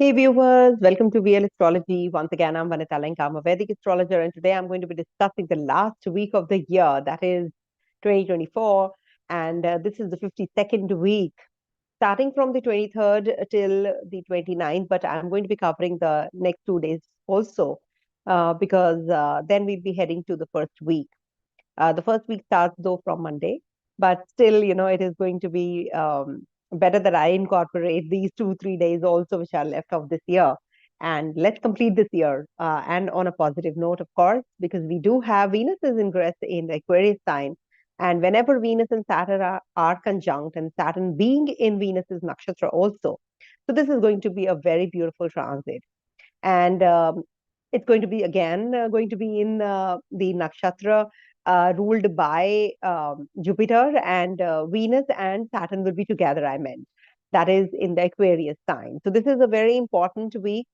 Hey viewers, welcome to VL Astrology. Once again, I'm Vanita Lenka. I'm a Vedic astrologer, and today I'm going to be discussing the last week of the year, that is 2024. And this is the 52nd week, starting from the 23rd till the 29th. But I'm going to be covering the next 2 days also, because then we'll be heading to the first week. The first week starts though from Monday, but still, it is going to be better that I incorporate these 2, 3 days also, which are left of this year. And let's complete this year and on a positive note, of course, because we do have Venus is ingress in the Aquarius sign. And whenever Venus and Saturn are conjunct, and Saturn being in Venus's nakshatra also. So this is going to be a very beautiful transit. And it's going to be again going to be in the nakshatra ruled by Jupiter, and Venus and Saturn will be together, I meant. That is in the Aquarius sign. So this is a very important week.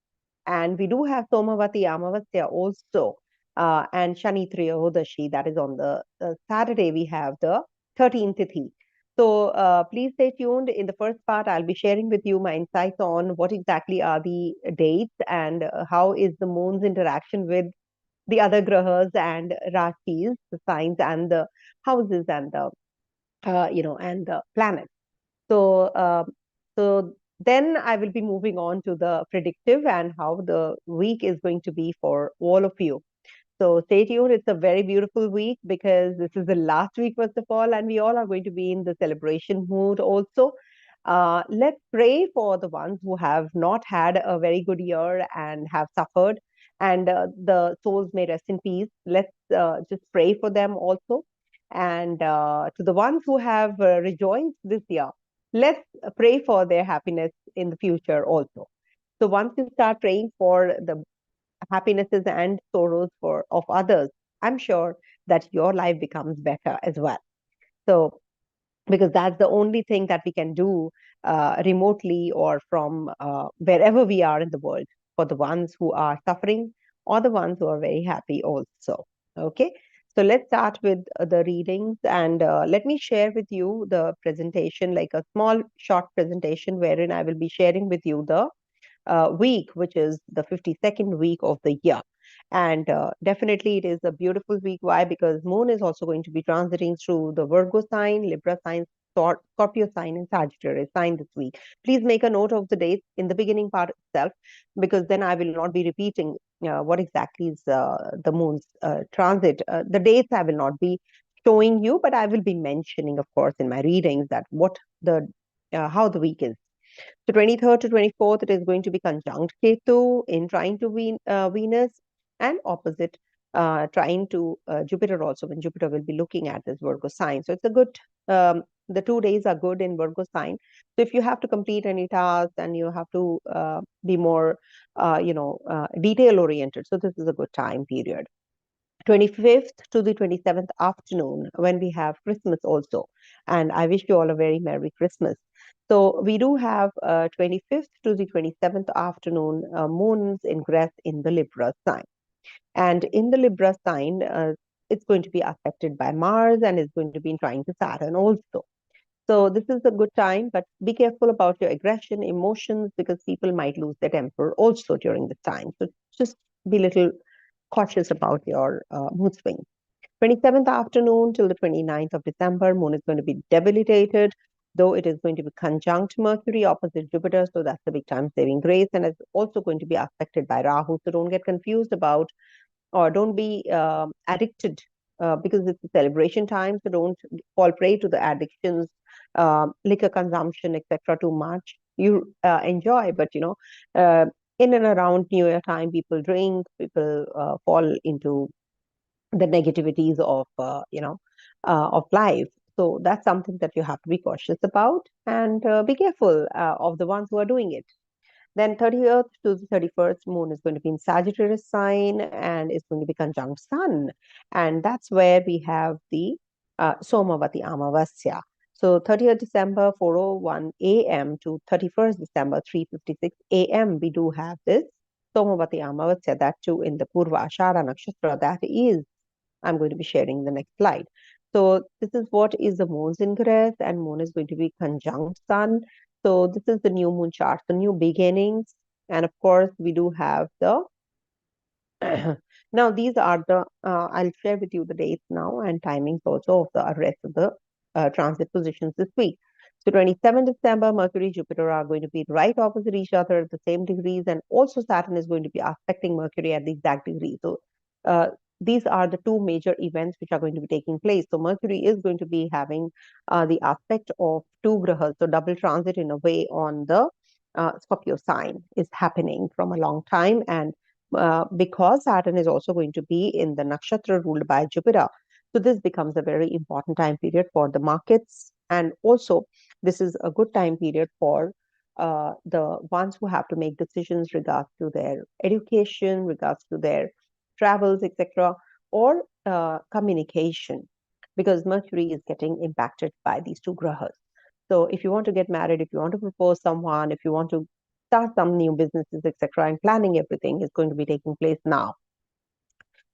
And we do have Somavati Amawasya also, and Shani Triyodashi, that is on the Saturday, we have the 13th Tithi. So please stay tuned. In the first part, I'll be sharing with you my insights on what exactly are the dates and how is the moon's interaction with the other grahas and rashis, the signs and the houses and the and the planets. So then I will be moving on to the predictive and how the week is going to be for all of you. So stay tuned. It's a very beautiful week because this is the last week, first of all, and we all are going to be in the celebration mood also. Let's pray for the ones who have not had a very good year and have suffered, and the souls may rest in peace. Let's just pray for them also. And to the ones who have rejoiced this year, let's pray for their happiness in the future also. So once you start praying for the happinesses and sorrows for of others, I'm sure that your life becomes better as well. So because that's the only thing that we can do remotely or from wherever we are in the world, for the ones who are suffering or the ones who are very happy also. Okay, so let's start with the readings, and let me share with you the presentation, like a small short presentation wherein I will be sharing with you the week, which is the 52nd week of the year. And definitely it is a beautiful week. Why? Because moon is also going to be transiting through the Virgo sign, Libra sign, Scorpio sign, and Sagittarius sign this week. Please make a note of the dates in the beginning part itself, because then I will not be repeating what exactly is the moon's transit. The dates I will not be showing you, but I will be mentioning, of course, in my readings that what the how the week is. So 23rd to 24th, it is going to be conjunct Ketu in trine to Venus, and opposite trine to Jupiter also, when Jupiter will be looking at this Virgo sign. So it's a good, the 2 days are good in Virgo sign. So if you have to complete any task and you have to be more, detail oriented, so this is a good time period. 25th to the 27th afternoon, when we have Christmas also. And I wish you all a very Merry Christmas. So we do have 25th to the 27th afternoon moons ingress in the Libra sign. And in the Libra sign, it's going to be affected by Mars and is going to be trying to Saturn also. So this is a good time, but be careful about your aggression, emotions, because people might lose their temper also during this time. So just be little cautious about your mood swings. 27th afternoon till the 29th of December, moon is going to be debilitated, though it is going to be conjunct Mercury opposite Jupiter. So that's a big time saving grace, and it's also going to be affected by Rahu. So don't get confused about, or don't be addicted, because it's a celebration time. So don't fall prey to the addictions, liquor consumption, etc. too much. You enjoy, but in and around New Year time, people drink, people fall into the negativities of of life. So that's something that you have to be cautious about, and be careful of the ones who are doing it. Then 30th to the 31st, moon is going to be in Sagittarius sign and is going to be conjunct sun. And that's where we have the Somavati Amawasya. So 30th December, 4:01 a.m. to 31st December, 3:56 a.m. we do have this Somavati Amawasya, that too in the Purva Ashara Nakshatra. That is, I'm going to be sharing the next slide. So this is what is the moon's ingress, and moon is going to be conjunct sun. So this is the new moon chart, the new beginnings. And of course, we do have the now these are the I'll share with you the dates now and timings also of the rest of the transit positions this week. So 27 December, Mercury, Jupiter are going to be right opposite each other at the same degrees, and also Saturn is going to be aspecting Mercury at the exact degree. So uh, these are the two major events which are going to be taking place. So Mercury is going to be having the aspect of two grahas, so double transit in a way on the Scorpio sign is happening from a long time, and because Saturn is also going to be in the nakshatra ruled by Jupiter. So this becomes a very important time period for the markets. And also, this is a good time period for the ones who have to make decisions regards to their education, regards to their travels, etc., or communication, because Mercury is getting impacted by these two grahas. So if you want to get married, if you want to propose someone, if you want to start some new businesses, etc., and planning everything is going to be taking place now.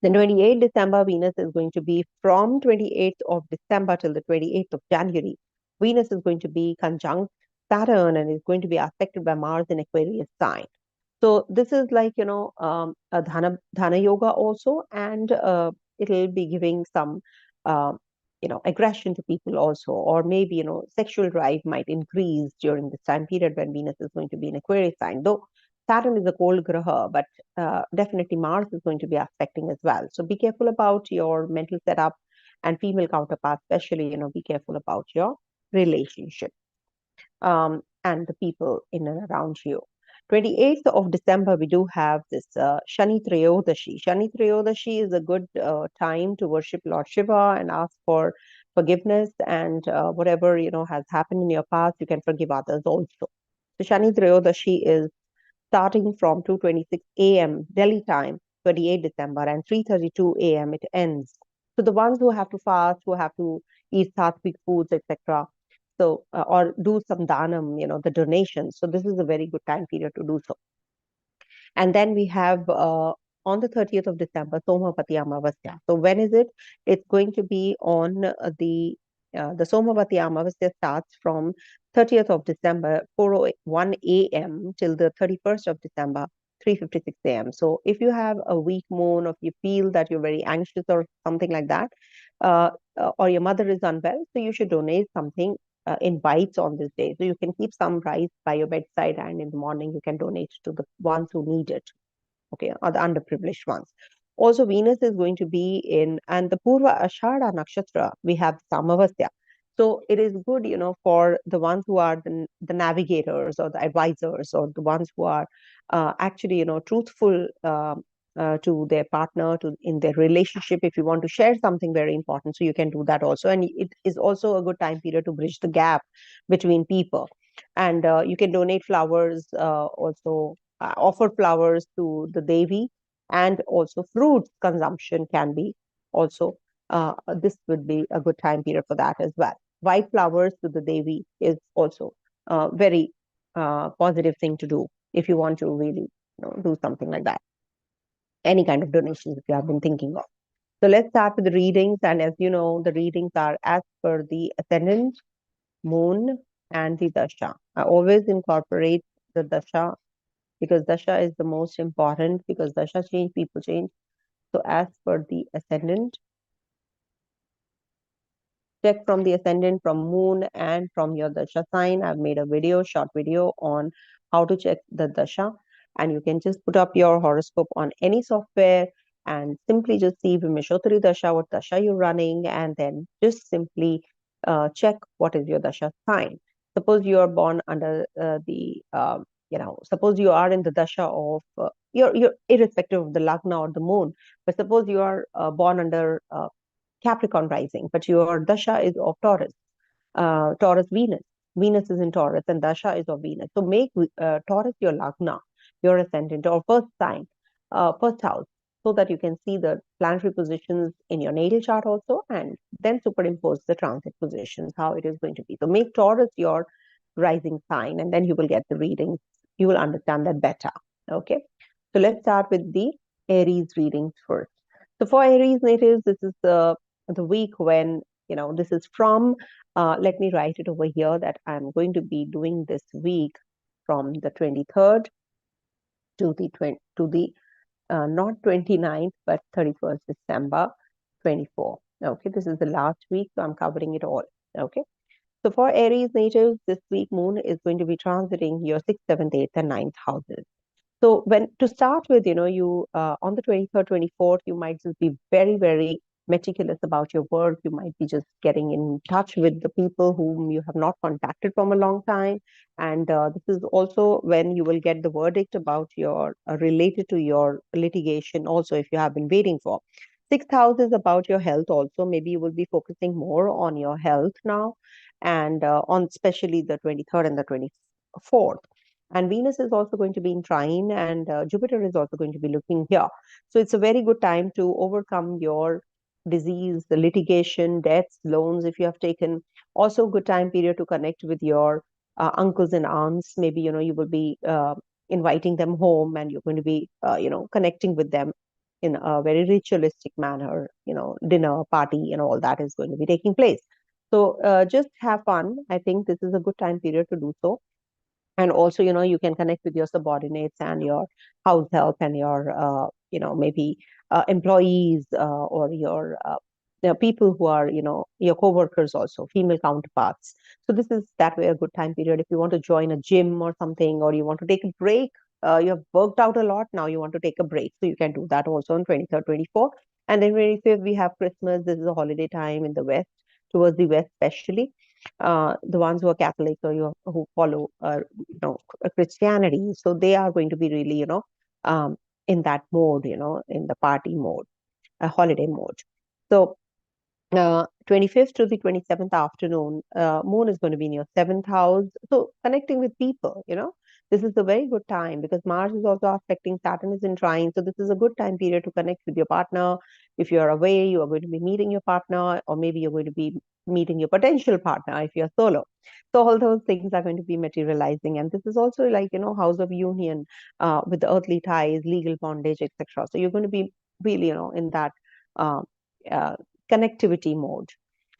Then 28th December, Venus is going to be from 28th of December till the 28th of January. Venus is going to be conjunct Saturn and is going to be affected by Mars in Aquarius sign. So this is like, a dhana yoga also, and it'll be giving some, uh, aggression to people also, or maybe, sexual drive might increase during this time period when Venus is going to be in Aquarius sign. Though Saturn is a cold graha, but definitely Mars is going to be affecting as well. So be careful about your mental setup, and female counterparts, especially, be careful about your relationship and the people in and around you. 28th of December, we do have this Shani Trayodashi. Shani Trayodashi is a good time to worship Lord Shiva and ask for forgiveness, and whatever, has happened in your past, you can forgive others also. So Shani Trayodashi is starting from 2:26 a.m. Delhi time, 28 December, and 3:32 a.m. it ends. So the ones who have to fast, who have to eat sattvic foods, etc., so or do some danam, the donations. So this is a very good time period to do so. And then we have on the 30th of December, Somavati Amawasya. So when is it? It's going to be on the Somavati Amawasya starts from 30th of December, 4:01 a.m. till the 31st of December, 3:56 a.m. So if you have a weak moon, or if you feel that you're very anxious or something like that, or your mother is unwell, so you should donate something in bites on this day. So you can keep some rice by your bedside, and in the morning you can donate to the ones who need it, okay, or the underprivileged ones. Also, Venus is going to be in, and the Purva Ashada Nakshatra, we have Samavasya. So it is good, for the ones who are the navigators or the advisors, or the ones who are actually, truthful to their partner, to in their relationship. If you want to share something very important, so you can do that also. And it is also a good time period to bridge the gap between people. And you can donate flowers, also offer flowers to the Devi, and also fruits consumption can be also, this would be a good time period for that as well. White flowers to the Devi is also a very positive thing to do if you want to really, do something like that. Any kind of donations if you have been thinking of. So let's start with the readings. And as you know, the readings are as per the ascendant, moon, and the dasha. I always incorporate the dasha, because dasha is the most important, because dasha change, people change. So as per the ascendant, check from the ascendant, from moon, and from your dasha sign. I've made a video, short video on how to check the dasha, and you can just put up your horoscope on any software and simply just see Vimeshotari dasha, what dasha you're running, and then just simply check what is your dasha sign. Suppose you are born under suppose you are in the dasha of you're irrespective of the lagna or the moon, but suppose you are born under Capricorn rising, but your dasha is of Taurus, Taurus Venus. Venus is in Taurus and dasha is of Venus. So make Taurus your lagna, your ascendant, or first sign, first house, so that you can see the planetary positions in your natal chart also, and then superimpose the transit positions, how it is going to be. So make Taurus your rising sign, and then you will get the readings. You will understand that better. Okay. So let's start with the Aries readings first. So for Aries natives, this is the week when, this is from, let me write it over here that I'm going to be doing this week from the 23rd to the not 29th, but 31st December 24. Okay, this is the last week, so I'm covering it all. Okay, so for Aries natives, this week Moon is going to be transiting your 6th, 7th, 8th, and 9th houses. So when to start with, you on the 23rd, 24th, you might just be very, very meticulous about your work. You might be just getting in touch with the people whom you have not contacted from a long time. And this is also when you will get the verdict about your related to your litigation also, if you have been waiting for. Sixth house is about your health also. Maybe you will be focusing more on your health now, and on especially the 23rd and the 24th. And Venus is also going to be in trine, and Jupiter is also going to be looking here. So it's a very good time to overcome your disease, the litigation, debts, loans if you have taken. Also, a good time period to connect with your uncles and aunts. Maybe you will be inviting them home, and you're going to be connecting with them in a very ritualistic manner. Dinner, party, and all that is going to be taking place. So just have fun. I think this is a good time period to do so. And also, you can connect with your subordinates and your house help and your maybe employees, or your people who are your co-workers, also female counterparts. So this is that way a good time period if you want to join a gym or something, or you want to take a break. You have worked out a lot, now you want to take a break, so you can do that also on 23rd, 24th. And then 25th we have Christmas. This is a holiday time in the west, towards the west especially. The ones who are Catholic, or who follow Christianity, so they are going to be really in that mode, in the party mode, a holiday mode. So 25th to the 27th afternoon, Moon is going to be in your 7th house. So connecting with people, this is a very good time because Mars is also affecting Saturn is in trine. So this is a good time period to connect with your partner. If you're away, you are going to be meeting your partner, or maybe you're going to be meeting your potential partner if you're solo. So all those things are going to be materializing. And this is also like, house of union with the earthly ties, legal bondage, etc. So you're going to be really, in that uh, uh, connectivity mode.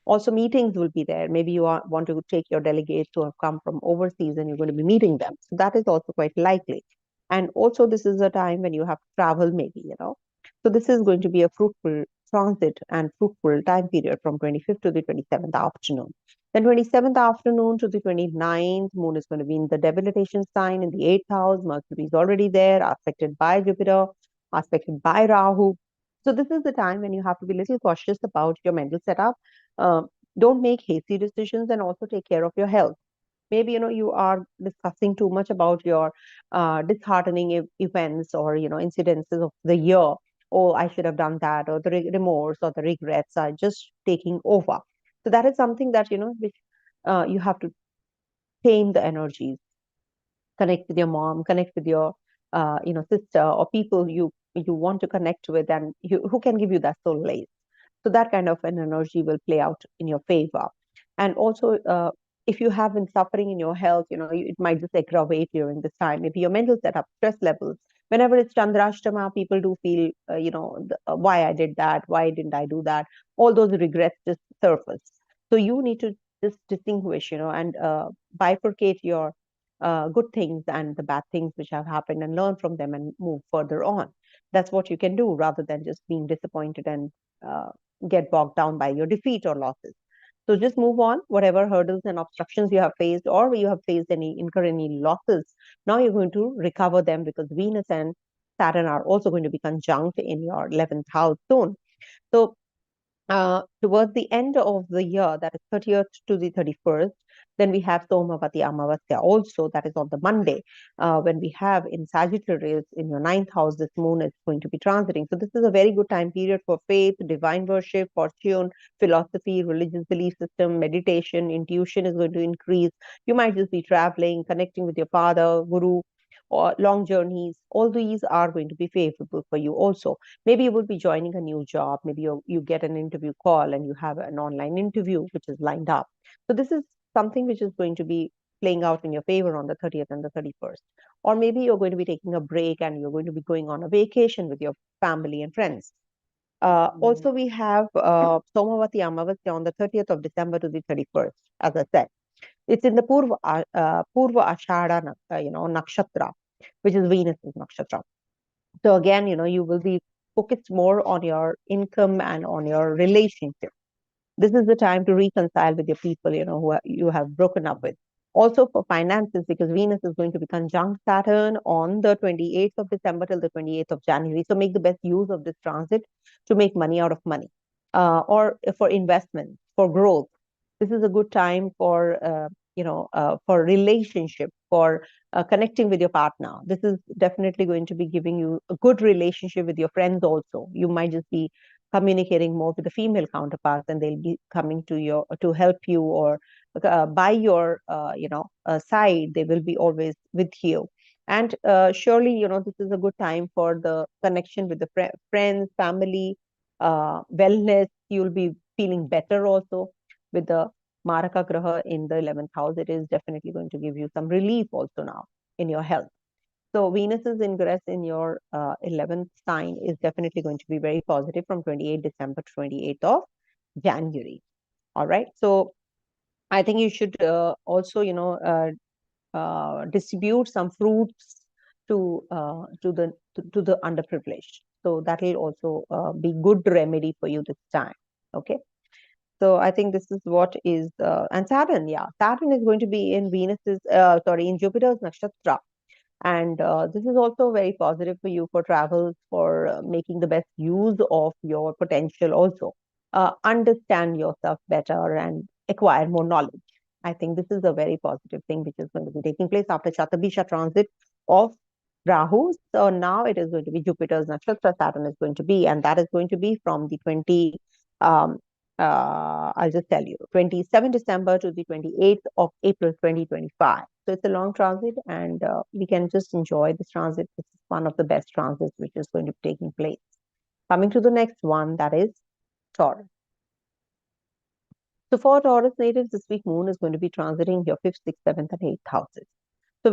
Also, meetings will be there. Maybe you want to take your delegates who have come from overseas and you're going to be meeting them. So that is also quite likely. And also, this is a time when you have to travel, maybe, So this is going to be a fruitful transit and fruitful time period from 25th to the 27th afternoon. Then 27th afternoon to the 29th, Moon is going to be in the debilitation sign in the 8th house. Mercury is already there, aspected by Jupiter, aspected by Rahu. So this is the time when you have to be a little cautious about your mental setup. Uh, don't make hasty decisions, and also take care of your health. Maybe you are discussing too much about your disheartening events, or incidences of the year. Oh, I should have done that, or the remorse or the regrets are just taking over. So that is something that which you have to tame the energies. Connect with your mom, connect with your sister, or people you want to connect with, and who can give you that solace. So that kind of an energy will play out in your favor. And also, if you have been suffering in your health, it might just aggravate during this time. Maybe your mental setup, stress levels. Whenever it's ChandraAshtama, people do feel, why I did that, why didn't I do that? All those regrets just surface. So you need to just distinguish, and bifurcate your good things and the bad things which have happened, and learn from them and move further on. That's what you can do, rather than just being disappointed and get bogged down by your defeat or losses. So just move on, whatever hurdles and obstructions you have faced, or you have faced incur any losses. Now you're going to recover them, because Venus and Saturn are also going to be conjunct in your 11th house soon. So towards the end of the year, that is 30th to the 31st, then we have Somavati Amawasya also, that is on the Monday, when we have in Sagittarius in your 9th house, this moon is going to be transiting. So this is a very good time period for faith, divine worship, fortune, philosophy, religious belief system, meditation, intuition is going to increase. You might just be traveling, connecting with your father, guru, or long journeys. All these are going to be favorable for you also. Maybe you will be joining a new job. Maybe you get an interview call and you have an online interview which is lined up. So this is something which is going to be playing out in your favor on the 30th and the 31st. Or maybe you're going to be taking a break and you're going to be going on a vacation with your family and friends. Also, we have Somavati Amavasya on the 30th of December to the 31st, as I said. It's in the Purva Ashada, nakshatra. which is Venus's nakshatra. So again, you will be focused more on your income and on your relationship. This is the time to reconcile with your people, who you have broken up with. Also for finances, because Venus is going to be conjunct Saturn on the 28th of December till the 28th of January. So make the best use of this transit to make money out of money, or for investment, for growth. This is a good time for relationship, for connecting with your partner. This is definitely going to be giving you a good relationship with your friends also. You might just be communicating more with the female counterparts, and they'll be coming to help you, or by your side. They will be always with you. And surely, this is a good time for the connection with the friends, family, wellness. You'll be feeling better also with the Maraka Graha in the 11th house. It is definitely going to give you some relief also now in your health. So Venus's ingress in your 11th sign is definitely going to be very positive from 28th December to 28th of January. All right. So I think you should also, distribute some fruits to the underprivileged. So that will also be good remedy for you this time. Okay. So I think this is what is, and Saturn, Saturn is going to be in in Jupiter's nakshatra. And this is also very positive for you for travels, for making the best use of your potential also. Understand yourself better and acquire more knowledge. I think this is a very positive thing which is going to be taking place after Shatabisha transit of Rahu. So now it is going to be Jupiter's nakshatra, Saturn is going to be, and that is going to be from the um, I'll just tell you, 27 December to the 28th of April 2025. So it's a long transit, and we can just enjoy this transit. This is one of the best transits which is going to be taking place. Coming to the next one, that is Taurus. So for Taurus natives, this week Moon is going to be transiting your 5th, 6th, 7th, and 8th houses. So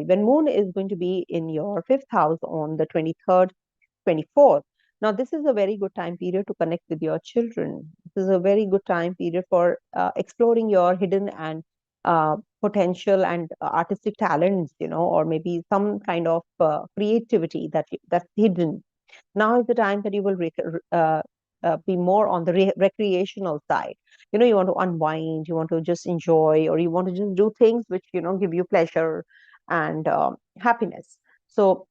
when Moon is going to be in your 5th house on the 23rd, 24th. Now, this is a very good time period to connect with your children. This is a very good time period for exploring your hidden and potential and artistic talents, or maybe some kind of creativity that's hidden. Now is the time that you will be more on the recreational side. You want to unwind, you want to just enjoy, or you want to just do things which give you pleasure and happiness. So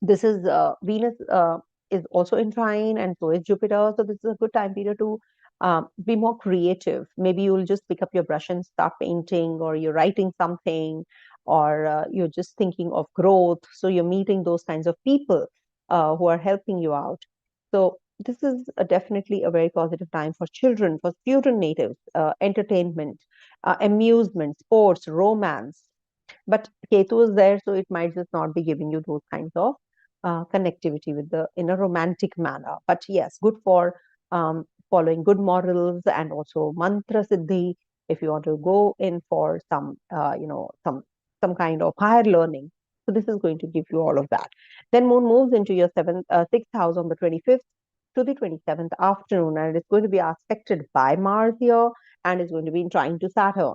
this is Venus is also in trine, and so is Jupiter. So this is a good time period to be more creative. Maybe you'll just pick up your brush and start painting, or you're writing something, or you're just thinking of growth. So you're meeting those kinds of people who are helping you out. So this is definitely a very positive time for children, for student natives, entertainment, amusement, sports, romance. But Ketu is there, so it might just not be giving you those kinds of connectivity in a romantic manner. But yes, good for following good morals and also mantra siddhi. If you want to go in for some kind of higher learning, so this is going to give you all of that. Then Moon moves into your sixth house on the 25th to the 27th afternoon, and it's going to be aspected by Mars here, and it's going to be trying to Saturn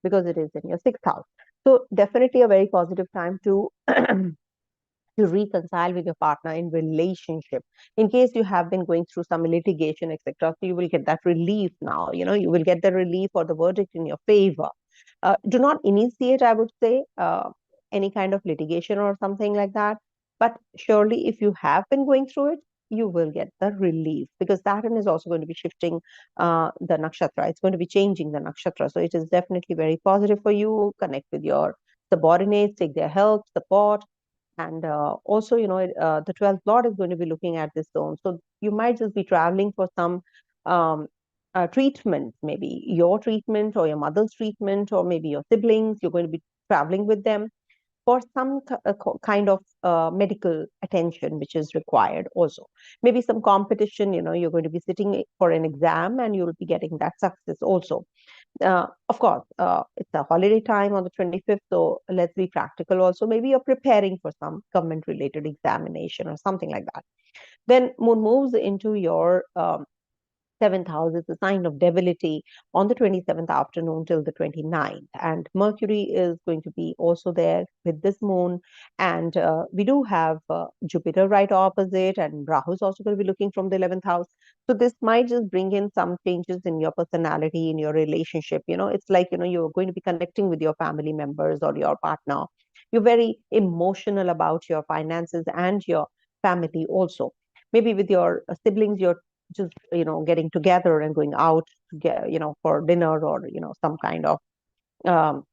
because it is in your sixth house. So definitely a very positive time to to reconcile with your partner in relationship. In case you have been going through some litigation, etc., so you will get that relief now. You will get the relief or the verdict in your favor. Do not initiate, I would say, any kind of litigation or something like that. But surely, if you have been going through it, you will get the relief, because Saturn is also going to be shifting the nakshatra. It's going to be changing the nakshatra. So it is definitely very positive for you. Connect with your subordinates, take their help, support. And also, the 12th Lord is going to be looking at this zone. So you might just be traveling for some treatment, maybe your treatment or your mother's treatment, or maybe your siblings. You're going to be traveling with them for some kind of medical attention which is required also. Maybe some competition, you're going to be sitting for an exam and you'll be getting that success also. Of course, it's a holiday time on the 25th, so let's be practical also. Maybe you're preparing for some government-related examination or something like that. Then Moon moves into your Seventh house is a sign of debility on the 27th afternoon till the 29th. And Mercury is going to be also there with this moon. And we do have Jupiter right opposite, and Rahu is also going to be looking from the 11th house. So this might just bring in some changes in your personality, in your relationship. It's like, you're going to be connecting with your family members or your partner. You're very emotional about your finances and your family also. Maybe with your siblings, you're just getting together and going out to get for dinner, or some kind of um,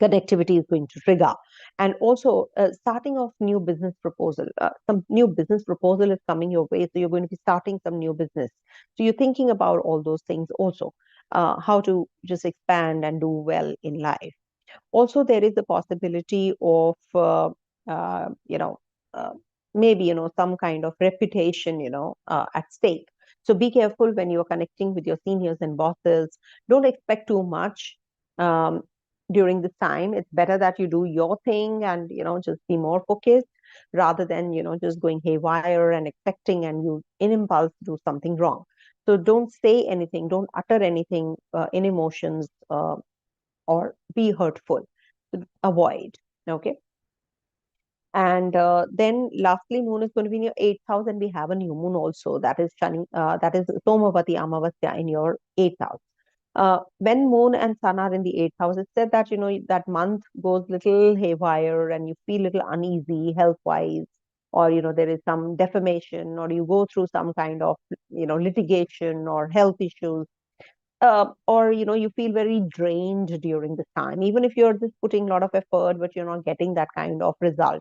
connectivity is going to trigger. And also starting off new business proposal, some new business proposal is coming your way, so you're going to be starting some new business. So you're thinking about all those things also, how to just expand and do well in life. Also, there is a possibility of uh, you know uh, maybe some kind of reputation at stake. So be careful when you're connecting with your seniors and bosses. Don't expect too much um, during this time. It's better that you do your thing and just be more focused, rather than just going haywire and expecting, and you in impulse do something wrong. So don't say anything, don't utter anything in emotions, or be hurtful. So avoid. Okay. And then lastly, moon is going to be in your eighth house, and we have a new moon also, that is Shani, that is Somavati Amawasya in your eighth house. When moon and sun are in the eighth house, it's said that that month goes little haywire, and you feel little uneasy health wise, or there is some defamation, or you go through some kind of litigation or health issues, or you feel very drained during this time, even if you're just putting a lot of effort, but you're not getting that kind of result.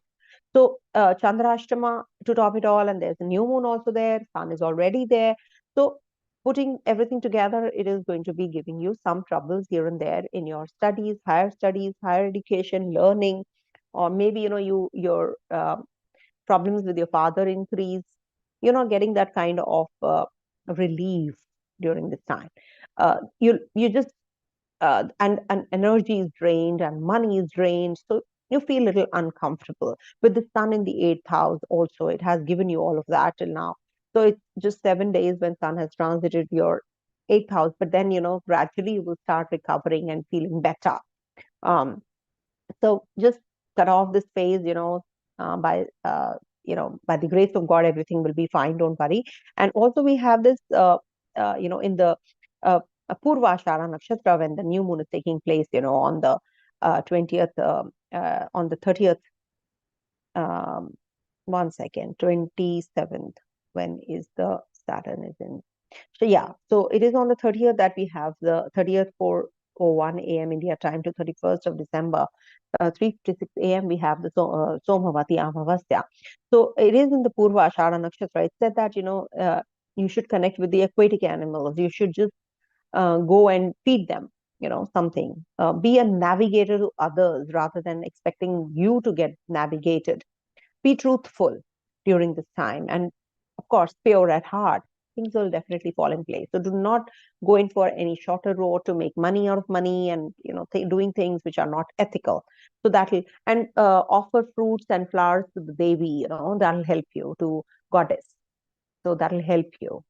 So ChandraAshtama to top it all, and there's a new moon also there, sun is already there. So putting everything together, it is going to be giving you some troubles here and there in your studies, higher education, learning, or maybe your problems with your father increase. You're not getting that kind of relief during this time. You just and energy is drained and money is drained, so you feel a little uncomfortable. With the sun in the eighth house also, it has given you all of that till now. So it's just 7 days when sun has transited your eighth house, but then gradually you will start recovering and feeling better. um so just cut off this phase, by the grace of God, everything will be fine. Don't worry. And also we have this, in the uh, Purva Ashara Nakshatra, when the new moon is taking place, on the 20th, on the 30th, um, 1 second, 27th, when is the Saturn is in. So yeah, so it is on the 30th that we have the 30th, 4:01 a.m. India time to 31st of December, 3:56 a.m. we have the Somavati Amawasya. So it is in the Purva Ashara Nakshatra. It said that you should connect with the aquatic animals. You should just go and feed them, something. Be a navigator to others rather than expecting you to get navigated. Be truthful during this time, and of course pure at heart. Things will definitely fall in place. So do not go in for any shorter road to make money out of money, and doing things which are not ethical. So that'll, and offer fruits and flowers to the Devi, that'll help you, to goddess. So that'll help you.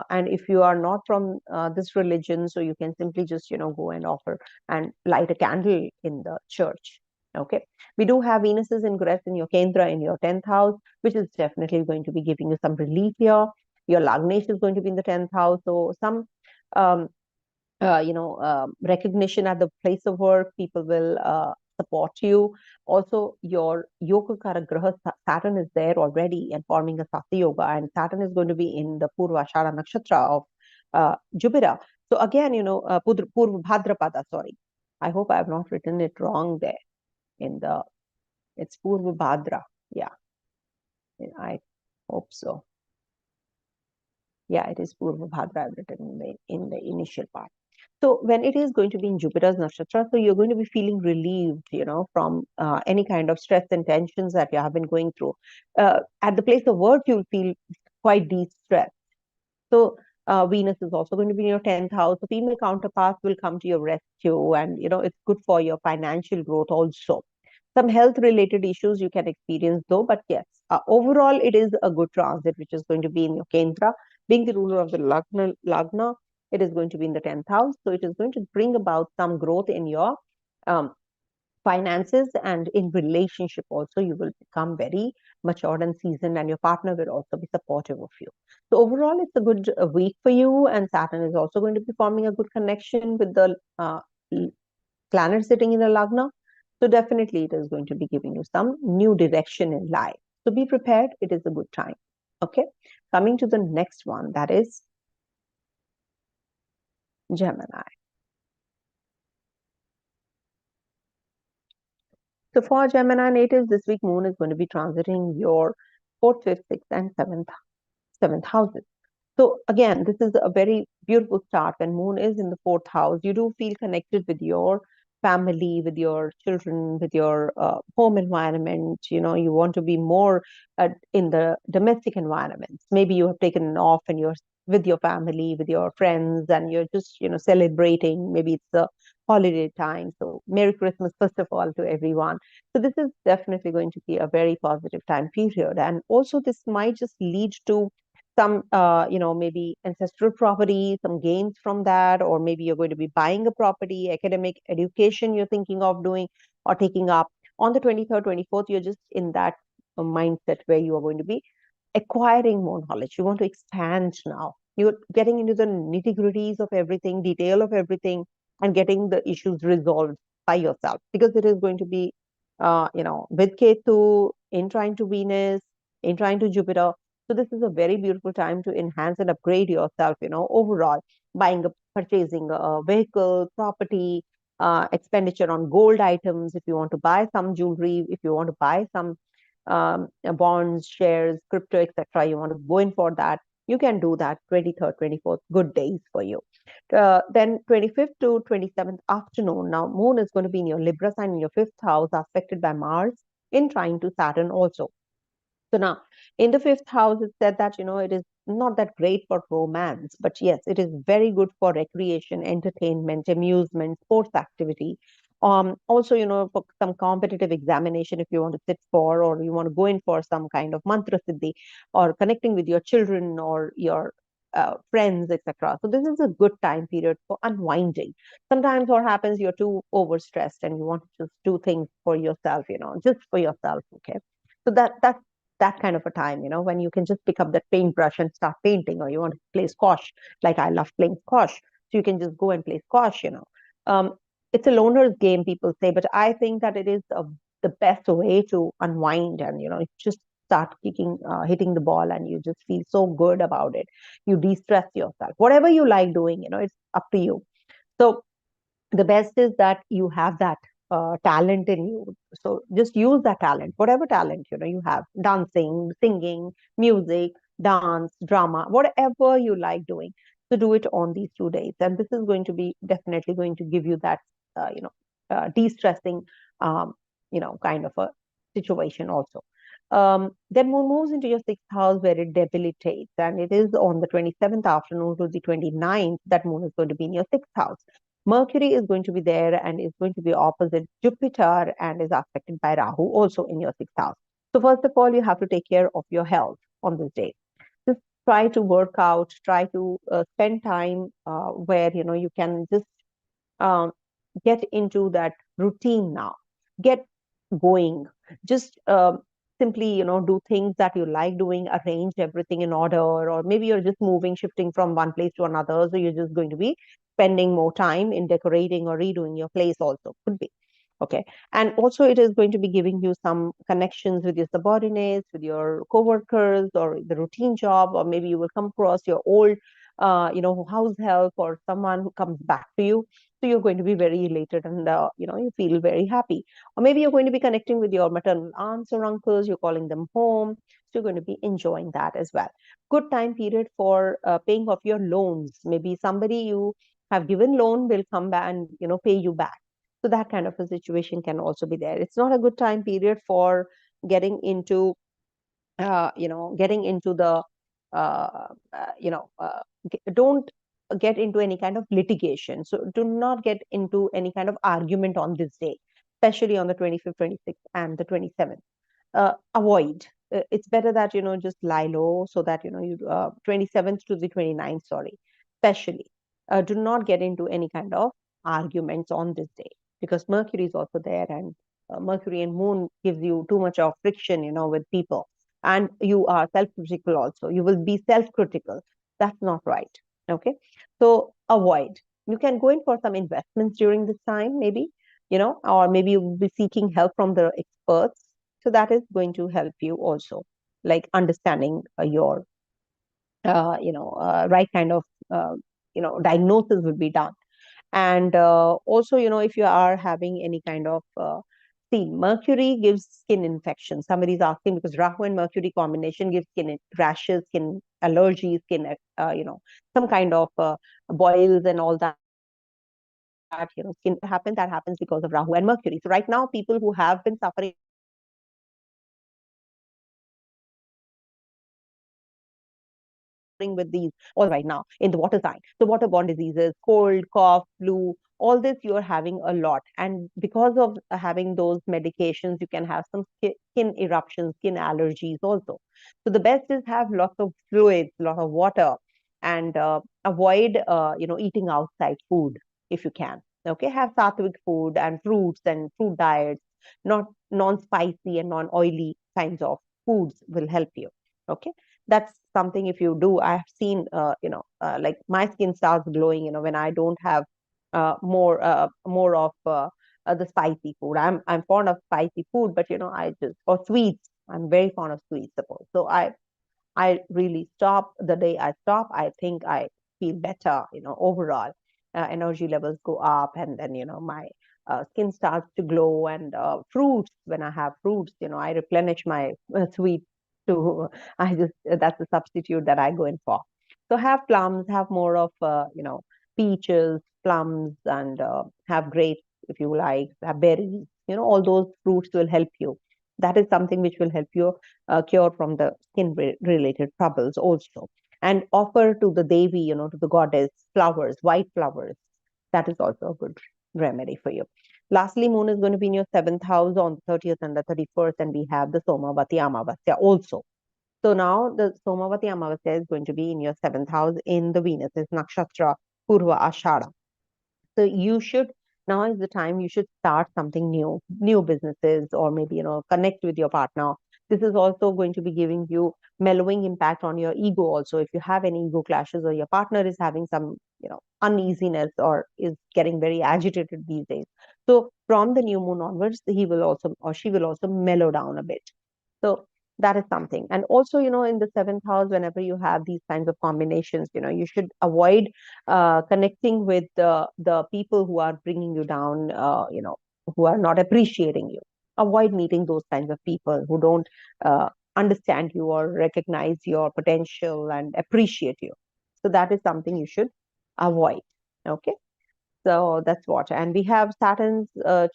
And if you are not from this religion, so you can simply just go and offer and light a candle in the church. Okay. We do have Venus's ingress in your Kendra in your 10th house, which is definitely going to be giving you some relief here. Your Lagnesh is going to be in the 10th house, so some um, recognition at the place of work. People will support you. Also, your yoga kara graha Saturn is there already and forming a Sati yoga, and Saturn is going to be in the Purva Ashara Nakshatra of Jupiter. So again, Purva Bhadrapada, sorry. I hope I have not written it wrong there in the, it's Purva Bhadra. Yeah, I hope so. Yeah, it is Purva Bhadra I've written in the initial part. So when it is going to be in Jupiter's nakshatra, so you're going to be feeling relieved, from any kind of stress and tensions that you have been going through. At the place of work, you'll feel quite de-stressed. So Venus is also going to be in your 10th house. So female counterparts will come to your rescue, and it's good for your financial growth also. Some health related issues you can experience though, but yes, overall it is a good transit which is going to be in your Kendra. Being the ruler of the Lagna, it is going to be in the 10th house. So it is going to bring about some growth in your um, finances, and in relationship also you will become very matured and seasoned, and your partner will also be supportive of you. So overall it's a good week for you, and Saturn is also going to be forming a good connection with the planet sitting in the Lagna. So definitely it is going to be giving you some new direction in life. So be prepared, it is a good time. Okay, coming to the next one, that is Gemini. So for Gemini natives, this week Moon is going to be transiting your fourth, fifth, sixth, and seventh houses. So again, this is a very beautiful start. When Moon is in the fourth house, you do feel connected with your family, with your children, with your home environment. You know, you want to be more in the domestic environments. Maybe you have taken off and you're with your family, with your friends, and you're just, you know, celebrating. Maybe it's the holiday time. So Merry Christmas, first of all, to everyone. So this is definitely going to be a very positive time period. And also this might just lead to some maybe ancestral property, some gains from that, or maybe you're going to be buying a property, academic education you're thinking of doing or taking up. On the 23rd, 24th, you're just in that mindset where you are going to be acquiring more knowledge. You want to expand now. You're getting into the nitty-gritties of everything, detail of everything, and getting the issues resolved by yourself, because it is going to be with Ketu in trine to Venus, in trine to Jupiter. So this is a very beautiful time to enhance and upgrade yourself, you know, overall, purchasing a vehicle, property, expenditure on gold items. If you want to buy some jewelry, if you want to buy some bonds, shares, crypto, etc., you want to go in for that, you can do that. 23rd, 24th, good days for you. Then 25th to 27th afternoon. Now, Moon is going to be in your Libra sign in your fifth house, affected by Mars in trine to Saturn also. So now, in the fifth house, it said that, you know, it is not that great for romance, but yes, it is very good for recreation, entertainment, amusement, sports activity. Also, you know, for some competitive examination, if you want to sit for, or you want to go in for some kind of mantra siddhi, or connecting with your children or your friends, etc. So this is a good time period for unwinding. Sometimes what happens, you're too overstressed and you want to just do things for yourself, you know, just for yourself. Okay. So that kind of a time, you know, when you can just pick up that paintbrush and start painting, or you want to play squash, like I love playing squash. So you can just go and play squash, you know. It's a loner's game, people say, but I think that it is the best way to unwind, and, you know, just start hitting the ball, and you just feel so good about it. You de-stress yourself. Whatever you like doing, you know, it's up to you. So the best is that you have that talent in you, so just use that talent, whatever talent, you know, you have: dancing, singing, music, dance, drama, whatever you like doing. So do it on these 2 days, and this is going to be definitely going to give you that de-stressing kind of a situation also. Then Moon moves into your sixth house, where it debilitates, and it is on the 27th afternoon to the 29th that Moon is going to be in your sixth house. Mercury is going to be there and is going to be opposite Jupiter, and is affected by Rahu also in your sixth house. So first of all, you have to take care of your health on this day. Just try to work out, try to spend time where, you know, you can just um, get into that routine now. Get going. Just simply, you know, do things that you like doing, arrange everything in order, or maybe you're just moving, shifting from one place to another. So you're just going to be spending more time in decorating or redoing your place also. Could be. Okay. And also it is going to be giving you some connections with your subordinates, with your coworkers, or the routine job, or maybe you will come across your old, house help, or someone who comes back to you. So you're going to be very elated, and, you feel very happy. Or maybe you're going to be connecting with your maternal aunts or uncles, you're calling them home. So you're going to be enjoying that as well. Good time period for paying off your loans. Maybe somebody you have given loan will come back and, pay you back. So that kind of a situation can also be there. It's not a good time period for getting into, getting into the, uh, uh, you know, uh, don't get into any kind of litigation. So do not get into any kind of argument on this day, especially on the 25th, 26th, and the 27th. Avoid. it's better that, just lie low, so that, you 27th to the 29th, sorry, especially, do not get into any kind of arguments on this day, because Mercury is also there, and Mercury and Moon gives you too much of friction, with people, and you are self-critical also. You will be self-critical. That's not right. Okay, so avoid. You can go in for some investments during this time, maybe, or maybe you will be seeking help from the experts. So that is going to help you also, like understanding your, right kind of, diagnosis will be done. And also, if you are having any kind of, see, Mercury gives skin infection. Somebody's asking, because Rahu and Mercury combination gives skin rashes, skin allergies, skin, some kind of boils and all that. Skin happen, that happens because of Rahu and Mercury. So right now, people who have been suffering with these all right now in the water sign. So waterborne diseases, cold, cough, flu, all this you are having a lot. And because of having those medications, you can have some skin eruptions, skin allergies also. So the best is have lots of fluids, lot of water, and avoid, eating outside food if you can. Okay, have sattvic food and fruits and fruit diets, not non-spicy and non-oily kinds of foods will help you. Okay, that's something. If you do, I have seen, like my skin starts glowing, when I don't have more of the spicy food. I'm fond of spicy food, but I just, or sweets, I'm very fond of sweets, suppose. So I really stop. The day I stop, I think I feel better, overall. Energy levels go up, and then, my skin starts to glow. And fruits, when I have fruits, I replenish my sweet to, I just, that's the substitute that I go in for. So have plums, have more of, peaches, plums, and have grapes if you like, have berries, all those fruits will help you. That is something which will help you cure from the skin related troubles also. And offer to the Devi, to the goddess, flowers, white flowers. That is also a good remedy for you. Lastly, Moon is going to be in your seventh house on the 30th and the 31st, and we have the Somavati Amawasya also. So now the Somavati Amawasya is going to be in your seventh house in the Venus's nakshatra Purva Ashada. So you should, now is the time you should start something new businesses, or maybe, connect with your partner. This is also going to be giving you mellowing impact on your ego also. If you have any ego clashes, or your partner is having some, uneasiness, or is getting very agitated these days. So from the new moon onwards, he will also, or she will also mellow down a bit. So that is something. And also, in the seventh house, whenever you have these kinds of combinations, you should avoid connecting with the people who are bringing you down, who are not appreciating you. Avoid meeting those kinds of people who don't understand you, or recognize your potential and appreciate you. So that is something you should avoid. Okay. So that's what. And we have Saturn's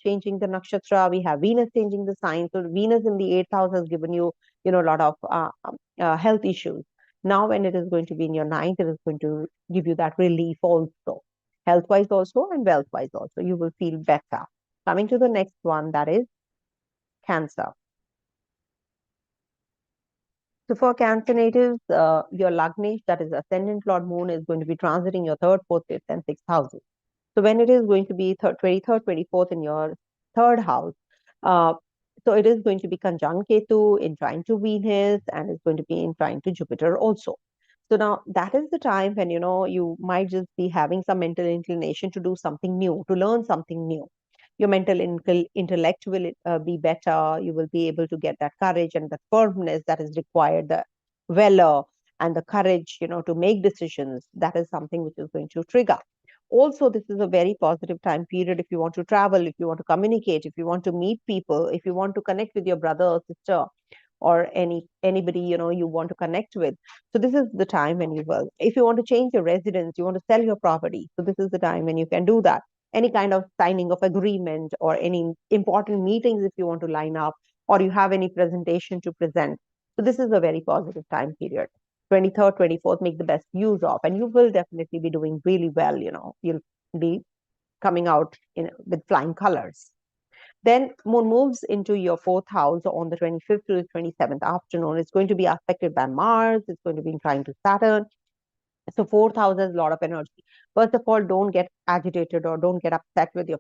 changing the nakshatra. We have Venus changing the sign. So Venus in the eighth house has given you, a lot of health issues. Now, when it is going to be in your ninth, it is going to give you that relief also, health-wise also and wealth-wise also. You will feel better. Coming to the next one, that is Cancer. So for Cancer natives, your Lagnesh, that is Ascendant Lord Moon, is going to be transiting your third, fourth, fifth, and sixth houses. So when it is going to be 23rd, 24th in your third house, uh, so it is going to be conjunct Ketu, in trine to Venus, and it's going to be in trine to Jupiter also. So now that is the time when, you might just be having some mental inclination to do something new, to learn something new. Your mental intellect will be better. You will be able to get that courage and the firmness that is required, the valor and the courage, to make decisions. That is something which is going to trigger. Also, this is a very positive time period if you want to travel, if you want to communicate, if you want to meet people, if you want to connect with your brother or sister, or anybody, you want to connect with. So this is the time when you will. If you want to change your residence, you want to sell your property, so this is the time when you can do that. Any kind of signing of agreement, or any important meetings if you want to line up, or you have any presentation to present. So this is a very positive time period. 23rd, 24th, make the best use of, and you will definitely be doing really well. You'll be coming out with flying colors. Then moon moves into your fourth house on the 25th to the 27th afternoon. It's going to be affected by Mars. It's going to be trying to Saturn. So fourth house has a lot of energy. First of all, don't get agitated or don't get upset with your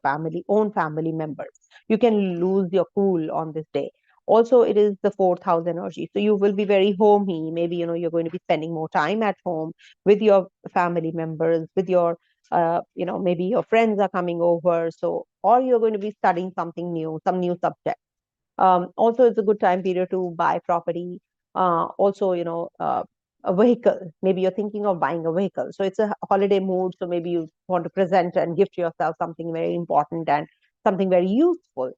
own family members. You can lose your cool on this day. Also, it is the fourth house energy. So you will be very homey. Maybe, you're going to be spending more time at home with your family members, with your, maybe your friends are coming over. So, or you're going to be studying something new, some new subject. Also, it's a good time period to buy property. Also, a vehicle. Maybe you're thinking of buying a vehicle. So it's a holiday mood. So maybe you want to present and gift yourself something very important and something very useful.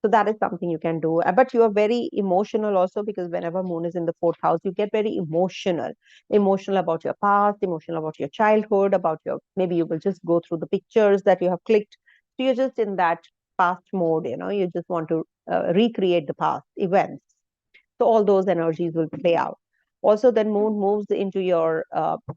So that is something you can do. But you are very emotional also, because whenever moon is in the fourth house, you get very emotional about your past, emotional about your childhood, about maybe you will just go through the pictures that you have clicked. So you're just in that past mode, you just want to recreate the past events. So all those energies will play out. Also, then moon moves into your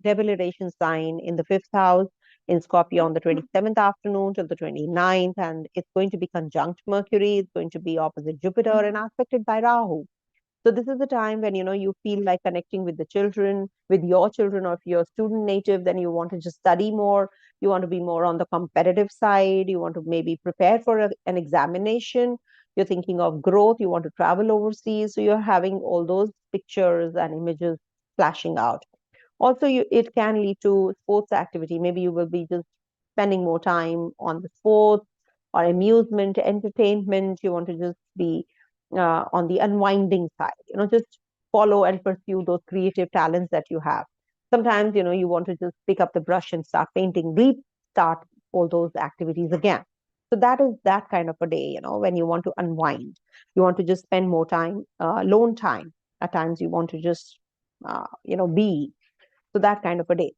debilitation sign in the fifth house in Scorpio on the 27th afternoon till the 29th, and it's going to be conjunct Mercury. It's going to be opposite Jupiter and aspected by Rahu. So this is the time when you feel like connecting with the children, with your children, or if you're student native, then you want to just study more. You want to be more on the competitive side. You want to maybe prepare for an examination. You're thinking of growth. You want to travel overseas. So you're having all those pictures and images flashing out. Also, it can lead to sports activity. Maybe you will be just spending more time on the sports or amusement, entertainment. You want to just be on the unwinding side, just follow and pursue those creative talents that you have. Sometimes, you want to just pick up the brush and start painting, restart all those activities again. So that is that kind of a day, when you want to unwind. You want to just spend more time, alone time. At times you want to just, be. So that kind of a day.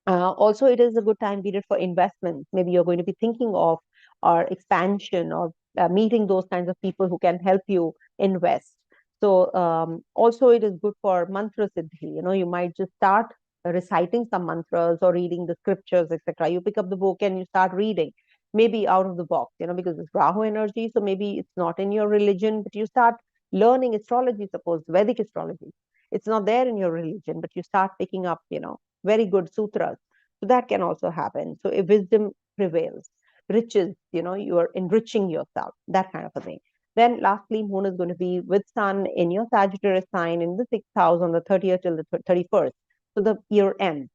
Also, it is a good time period for investments. Maybe you're going to be thinking of or expansion or meeting those kinds of people who can help you invest. So also it is good for mantra siddhi. You might just start reciting some mantras or reading the scriptures, etc. You pick up the book and you start reading, maybe out of the box, because it's Rahu energy. So maybe it's not in your religion, but you start learning astrology, suppose Vedic astrology. It's not there in your religion, but you start picking up, very good sutras. So that can also happen. So if wisdom prevails, riches, you are enriching yourself, that kind of a thing. Then lastly, moon is going to be with sun in your Sagittarius sign in the sixth house on the 30th till the 31st. So the year ends.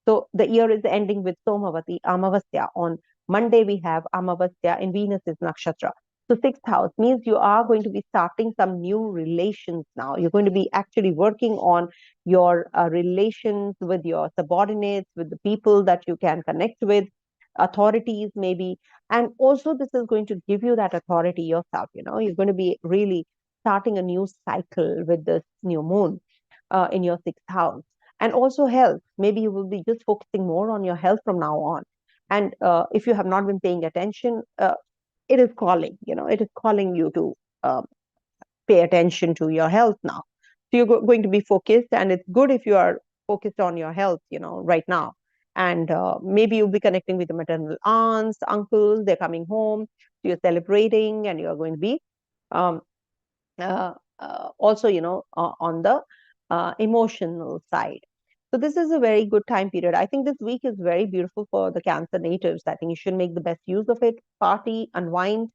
So the year is ending with Somavati, Amawasya. On Monday, we have Amawasya in Venus's nakshatra. So sixth house means you are going to be starting some new relations now. You're going to be actually working on your relations with your subordinates, with the people that you can connect with, authorities maybe. And also this is going to give you that authority yourself. You're going to be really starting a new cycle with this new moon in your sixth house. And also health. Maybe you will be just focusing more on your health from now on. And if you have not been paying attention, it is calling, it is calling you to pay attention to your health now. So you're going to be focused, and it's good if you are focused on your health, right now. And maybe you'll be connecting with the maternal aunts, uncles, they're coming home, so you're celebrating, and you're going to be um, also, on the emotional side. So this is a very good time period. I think this week is very beautiful for the Cancer natives. I think you should make the best use of it, party, unwind,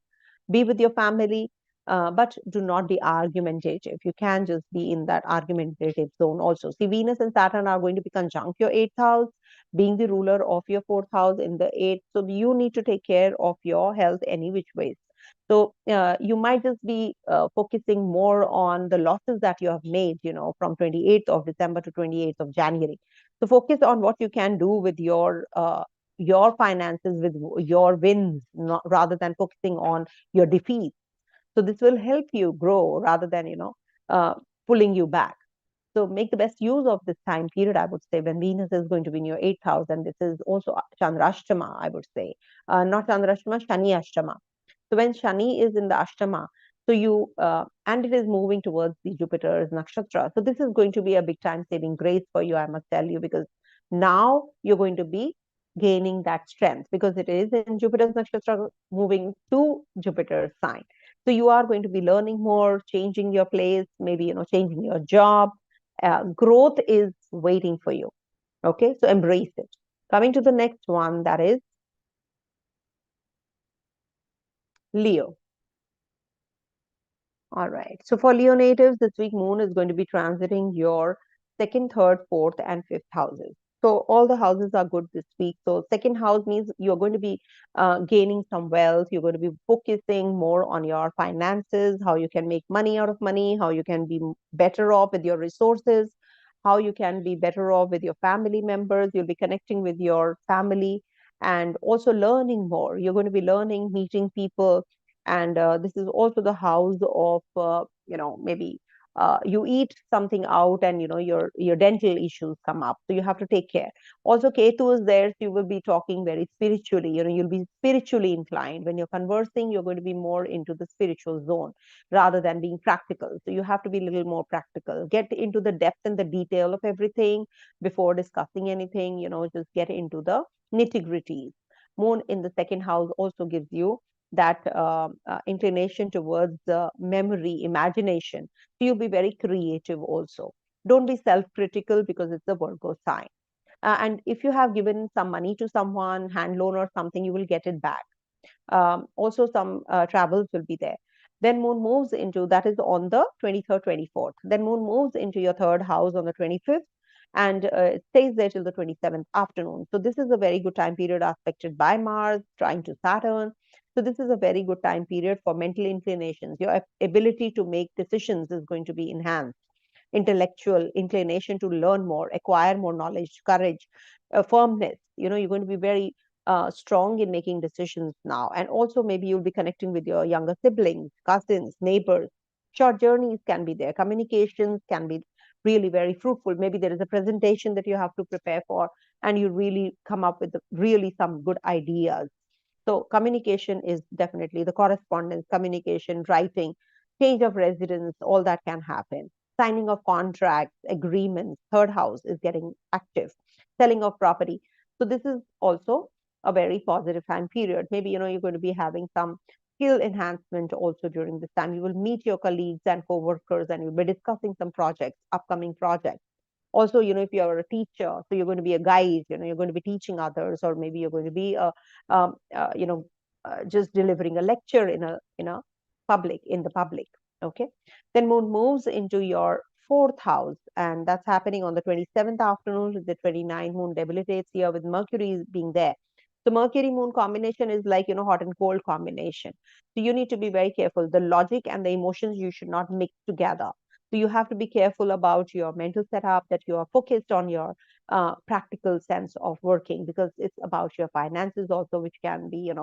be with your family, but do not be argumentative. You can just be in that argumentative zone also. See, Venus and Saturn are going to be conjunct your eighth house, being the ruler of your fourth house in the eighth. So you need to take care of your health any which ways. So you might just be focusing more on the losses that you have made, from 28th of December to 28th of January. So focus on what you can do with your finances, with your wins, rather than focusing on your defeats. So this will help you grow rather than, pulling you back. So make the best use of this time period, I would say, when Venus is going to be in your eighth house. And this is also ChandraAshtama, I would say. Not ChandraAshtama, Shani-ashtama. So when Shani is in the Ashtama, so and it is moving towards the Jupiter's nakshatra. So this is going to be a big time saving grace for you, I must tell you, because now you're going to be gaining that strength, because it is in Jupiter's nakshatra moving to Jupiter's sign. So you are going to be learning more, changing your place, maybe, changing your job. Growth is waiting for you. Okay, so embrace it. Coming to the next one, that is Leo. All right. So for Leo natives, this week Moon is going to be transiting your second, third, fourth, and fifth houses. So all the houses are good this week. So second house means you're going to be gaining some wealth. You're going to be focusing more on your finances, how you can make money out of money, how you can be better off with your resources, how you can be better off with your family members. You'll be connecting with your family and also learning more. You're going to be learning, meeting people, and this is also the house of maybe you eat something out, and your dental issues come up, so you have to take care. Also Ketu is there, so you will be talking very spiritually. You'll be spiritually inclined. When you're conversing, you're going to be more into the spiritual zone rather than being practical, so you have to be a little more practical. Get into the depth and the detail of everything before discussing anything. Just get into the nitty gritties. Moon in the second house also gives you that inclination towards memory, imagination. So you'll be very creative also. Don't be self-critical, because it's a Virgo sign. And if you have given some money to someone, hand loan or something, you will get it back. Also, some travels will be there. Then Moon moves into, that is on the 23rd, 24th. Then Moon moves into your third house on the 25th, and it stays there till the 27th afternoon. So this is a very good time period aspected by Mars, trying to Saturn. So this is a very good time period for mental inclinations. Your ability to make decisions is going to be enhanced. Intellectual inclination to learn more, acquire more knowledge, courage, firmness. You're going to be very strong in making decisions now. And also maybe you'll be connecting with your younger siblings, cousins, neighbors. Short journeys can be there. Communications can be really very fruitful. Maybe there is a presentation that you have to prepare for, and you really come up with really some good ideas. So communication is definitely the correspondence, communication, writing, change of residence, all that can happen. Signing of contracts, agreements, third house is getting active, selling of property. So this is also a very positive time period. Maybe, you're going to be having some skill enhancement also during this time. You will meet your colleagues and co-workers, and you'll be discussing some projects, upcoming projects. Also, if you're a teacher, so you're going to be a guide, you're going to be teaching others, or maybe you're going to be just delivering a lecture in the public. Okay. Then Moon moves into your fourth house, and that's happening on the 27th afternoon to the 29th. Moon debilitates here with Mercury being there. So Mercury Moon combination is like, hot and cold combination. So you need to be very careful. The logic and the emotions you should not mix together. So you have to be careful about your mental setup, that you are focused on your practical sense of working, because it's about your finances also, which can be,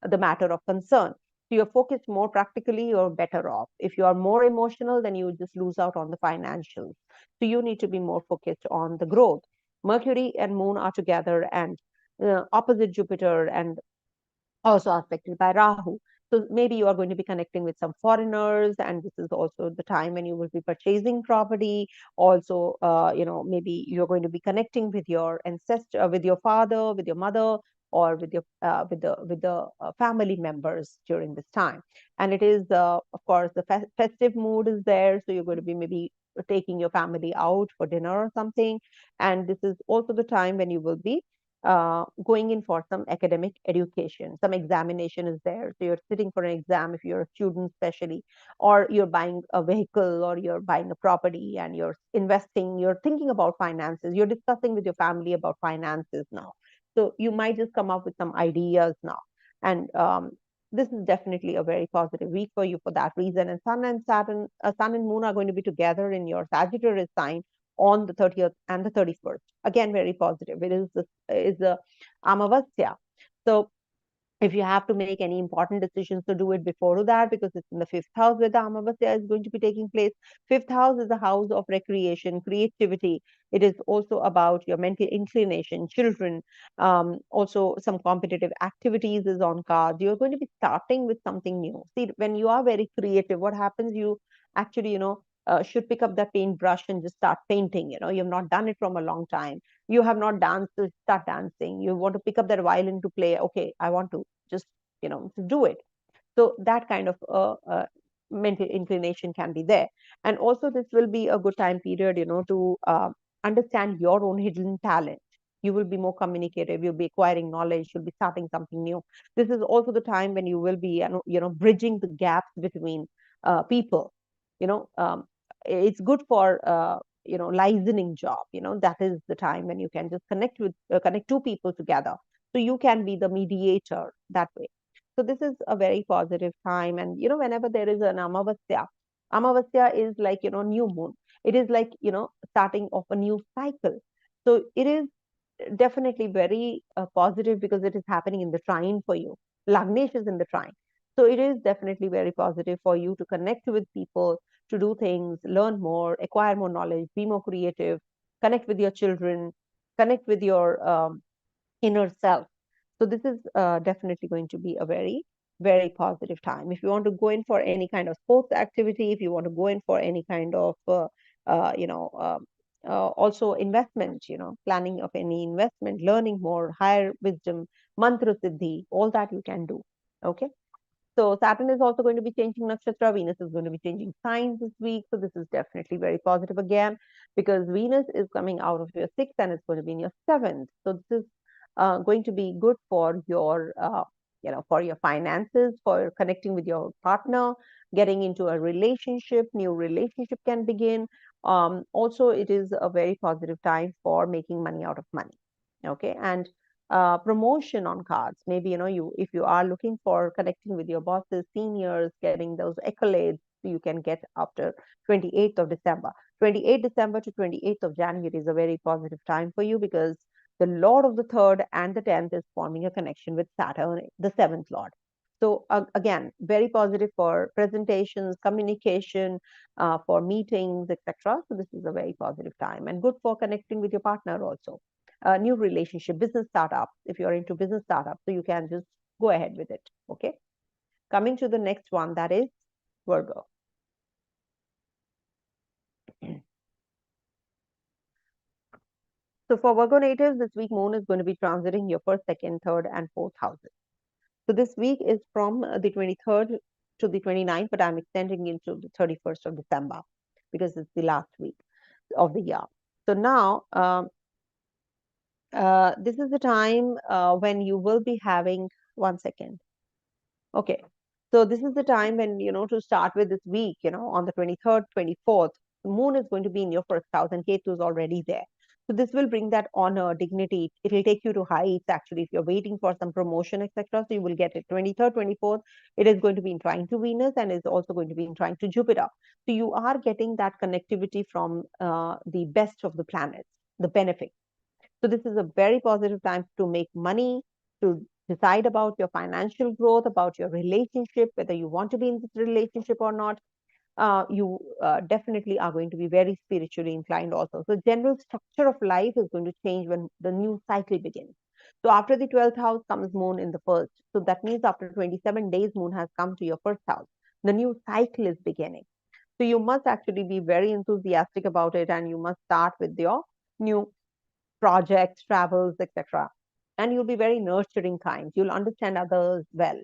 the matter of concern. So you're focused more practically, you're better off. If you are more emotional, then you just lose out on the financials. So you need to be more focused on the growth. Mercury and Moon are together, and opposite Jupiter, and also aspected by Rahu. So maybe you are going to be connecting with some foreigners, and this is also the time when you will be purchasing property. Also, maybe you're going to be connecting with your ancestor, with your father, with your mother, or with your with the family members during this time. And it is, of course, the festive mood is there, so you're going to be maybe taking your family out for dinner or something. And this is also the time when you will be going in for some academic education. Some examination is there. So you're sitting for an exam if you're a student, especially, or you're buying a vehicle, or you're buying a property, and you're investing, you're thinking about finances, you're discussing with your family about finances now. So you might just come up with some ideas now. And this is definitely a very positive week for you for that reason. And Sun and Saturn, Sun and Moon are going to be together in your Sagittarius sign on the 30th and the 31st. Again, very positive. It is the Amawasya. So if you have to make any important decisions, to do it before that, because it's in the fifth house where the Amavasya is going to be taking place. Fifth house is the house of recreation, creativity. It is also about your mental inclination, children. Also, some competitive activities is on cards. You're going to be starting with something new. See, when you are very creative, what happens? You actually, should pick up that paintbrush and just start painting. You've not done it from a long time. You have not danced, so start dancing. You want to pick up that violin to play. Okay, I want to just, just do it. So that kind of mental inclination can be there. And also this will be a good time period, to understand your own hidden talent. You will be more communicative. You'll be acquiring knowledge. You'll be starting something new. This is also the time when you will be, bridging the gaps between people. It's good for licensing job. That is the time when you can just connect two people together. So you can be the mediator that way. So this is a very positive time. And, whenever there is an Amawasya is like, new moon. It is like, starting of a new cycle. So it is definitely very positive because it is happening in the trine for you. Lagnesh is in the trine. So it is definitely very positive for you to connect with people, to do things, learn more, acquire more knowledge, be more creative, connect with your children, connect with your inner self. So this is definitely going to be a very, very positive time. If you want to go in for any kind of sports activity, if you want to go in for any kind of, uh, you know, um, also investment, planning of any investment, learning more, higher wisdom, mantra siddhi, all that you can do. Okay. So Saturn is also going to be changing nakshatra. Venus is going to be changing signs this week. So this is definitely very positive again, because Venus is coming out of your sixth and it's going to be in your seventh. So this is going to be good for your, for your finances, for connecting with your partner, getting into a relationship. New relationship can begin. Also, it is a very positive time for making money out of money. Okay, and promotion on cards. Maybe, if you are looking for connecting with your bosses, seniors, getting those accolades you can get after 28th of December. 28th December to 28th of January is a very positive time for you, because the Lord of the third and the 10th is forming a connection with Saturn, the seventh Lord. So again, very positive for presentations, communication, for meetings, etc. So this is a very positive time and good for connecting with your partner also. New relationship, business startup. If you're into business startup, so you can just go ahead with it. Okay. Coming to the next one, that is Virgo. So for Virgo natives, this week Moon is going to be transiting your first, second, third, and fourth houses. So this week is from the 23rd to the 29th, but I'm extending into the 31st of December because it's the last week of the year. So now, this is the time when you will be having, one second. Okay. So this is the time when, to start with this week, on the 23rd, 24th, the moon is going to be in your first house and Ketu is already there. So this will bring that honor, dignity. It will take you to heights, actually, if you're waiting for some promotion, etc. So you will get it. 23rd, 24th, it is going to be in trine to Venus and is also going to be in trine to Jupiter. So you are getting that connectivity from the best of the planets, the benefit. So this is a very positive time to make money, to decide about your financial growth, about your relationship, whether you want to be in this relationship or not. You definitely are going to be very spiritually inclined also. So general structure of life is going to change when the new cycle begins. So after the 12th house comes moon in the first. So that means after 27 days, moon has come to your first house. The new cycle is beginning. So you must actually be very enthusiastic about it, and you must start with your new projects, travels, etc. And you'll be very nurturing kind. You'll understand others well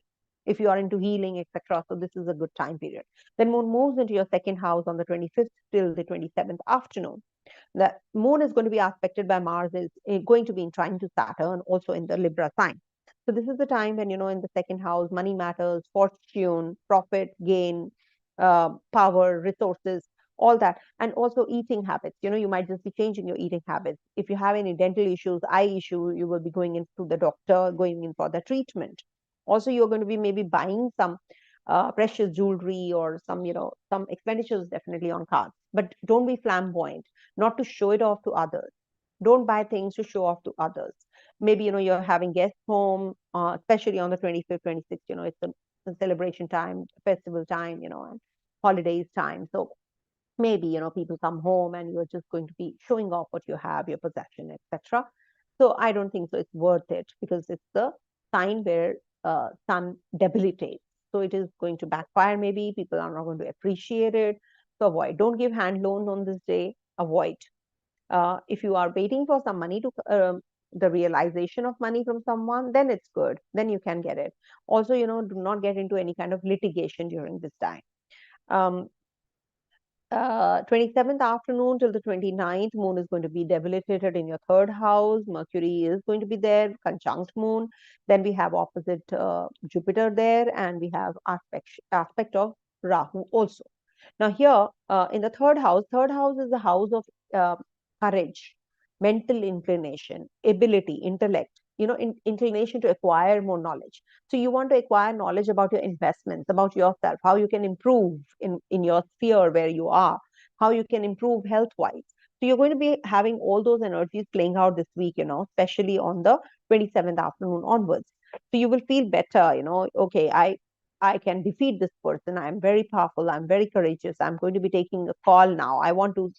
if you are into healing, etc. So this is a good time period. Then moon moves into your second house on the 25th till the 27th afternoon. The moon is going to be aspected by Mars, is going to be in trine to Saturn, also in the Libra sign. So this is the time when, in the second house, money matters, fortune, profit, gain, power, resources, all that. And also eating habits. You might just be changing your eating habits. If you have any dental issues, eye issue, you will be going into the doctor, going in for the treatment. Also, you're going to be maybe buying some precious jewelry or some expenditures definitely on cards. But don't be flamboyant, not to show it off to others. Don't buy things to show off to others. Maybe, you're having guests home, especially on the 25th, 26th, it's a celebration time, festival time, and holidays time. So maybe, people come home and you're just going to be showing off what you have, your possession, etc. So I don't think so it's worth it, because it's the sign where sun debilitates. So it is going to backfire. Maybe people are not going to appreciate it. So avoid. Don't give hand loans on this day. Avoid. If you are waiting for some money to the realization of money from someone, then it's good. Then you can get it. Also, do not get into any kind of litigation during this time. Um, 27th afternoon till the 29th, moon is going to be debilitated in your third house. Mercury is going to be there, conjunct moon. Then we have opposite Jupiter there, and we have aspect of Rahu also. Now here, in the third house is the house of uh, courage, mental inclination, ability, intellect, inclination to acquire more knowledge. So you want to acquire knowledge about your investments, about yourself, how you can improve in your sphere where you are, how you can improve health-wise. So you're going to be having all those energies playing out this week, especially on the 27th afternoon onwards. So you will feel better, okay, I can defeat this person. I'm very powerful. I'm very courageous. I'm going to be taking a call now. I want to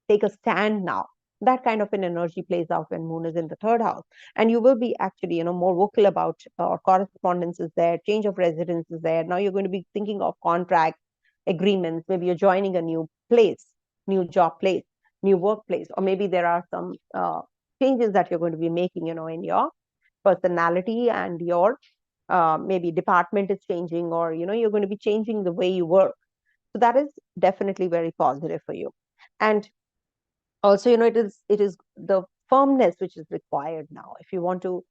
take a stand now. That kind of an energy plays out when moon is in the third house. And you will be actually, more vocal about correspondence is there, change of residence is there. Now you're going to be thinking of contracts, agreements. Maybe you're joining a new place, new job place, new workplace, or maybe there are some changes that you're going to be making, in your personality and your maybe department is changing, or you're going to be changing the way you work. So that is definitely very positive for you. And also, it is the firmness which is required now if you want to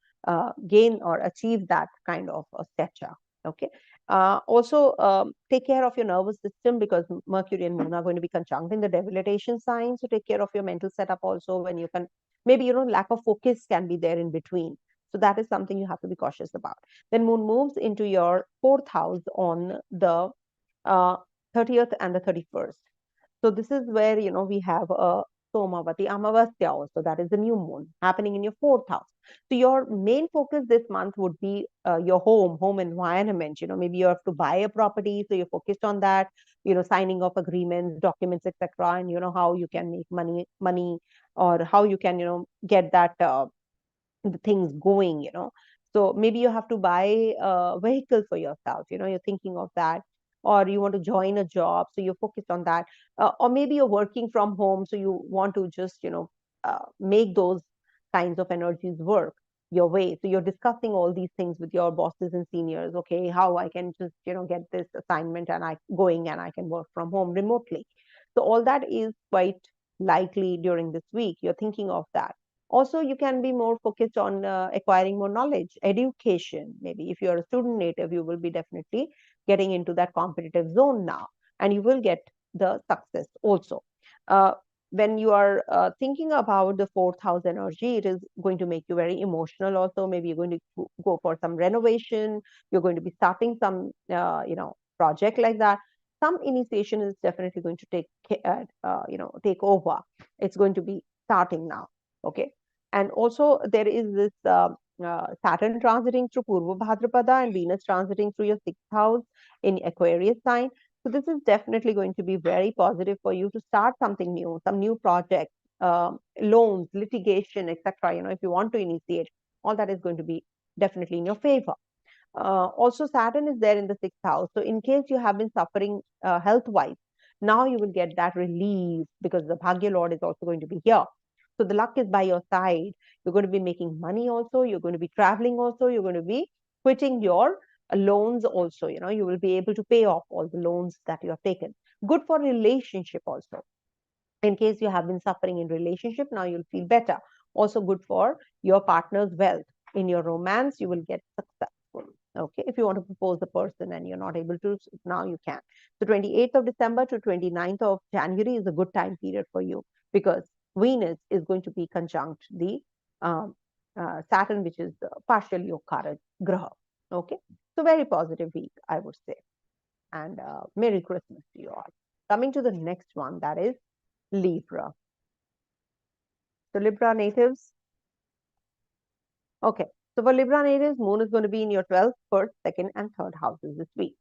gain or achieve that kind of a stature. Okay. Also, take care of your nervous system, because Mercury and Moon are going to be conjunct in the debilitation sign. So take care of your mental setup also. When you can, maybe lack of focus can be there in between. So that is something you have to be cautious about. Then Moon moves into your fourth house on the uh, 30th and the 31st. So this is where we have a Somavati Amawasya also. That is the new moon happening in your fourth house. So your main focus this month would be your home environment. Maybe you have to buy a property, so you're focused on that. Signing of agreements, documents, etc. And how you can make money, or how you can get that the things going. So maybe you have to buy a vehicle for yourself. You're thinking of that, or you want to join a job, so you're focused on that. Or maybe you're working from home, so you want to just make those kinds of energies work your way. So you're discussing all these things with your bosses and seniors. Okay, how I can just get this assignment and I can work from home remotely. So all that is quite likely during this week. You're thinking of that. Also, you can be more focused on acquiring more knowledge, education. Maybe if you're a student native, you will be definitely getting into that competitive zone now, and you will get the success also. When you are thinking about the fourth house energy, it is going to make you very emotional also. Maybe you're going to go for some renovation. You're going to be starting some project like that. Some initiation is definitely going to take over. It's going to be starting now. Okay. And also there is this Saturn transiting through Purva Bhadrapada and Venus transiting through your sixth house in Aquarius sign. So this is definitely going to be very positive for you to start something new, some new project, loans, litigation, etc. If you want to initiate, all that is going to be definitely in your favor. Also, Saturn is there in the sixth house. So in case you have been suffering health-wise, now you will get that relief, because the Bhagya Lord is also going to be here. So the luck is by your side. You're going to be making money also. You're going to be traveling also. You're going to be quitting your loans also. You will be able to pay off all the loans that you have taken. Good for relationship also. In case you have been suffering in relationship, now you'll feel better. Also good for your partner's wealth. In your romance, you will get successful. Okay, if you want to propose a person and you're not able to, now you can. So 28th of December to 29th of January is a good time period for you, because Venus is going to be conjunct the Saturn, which is partially Okkara Graha. Okay, so very positive week, I would say. And Merry Christmas to you all. Coming to the next one, that is Libra. So Libra natives. Okay. So for Libra natives, moon is going to be in your 12th, 1st, 2nd, and 3rd houses this week.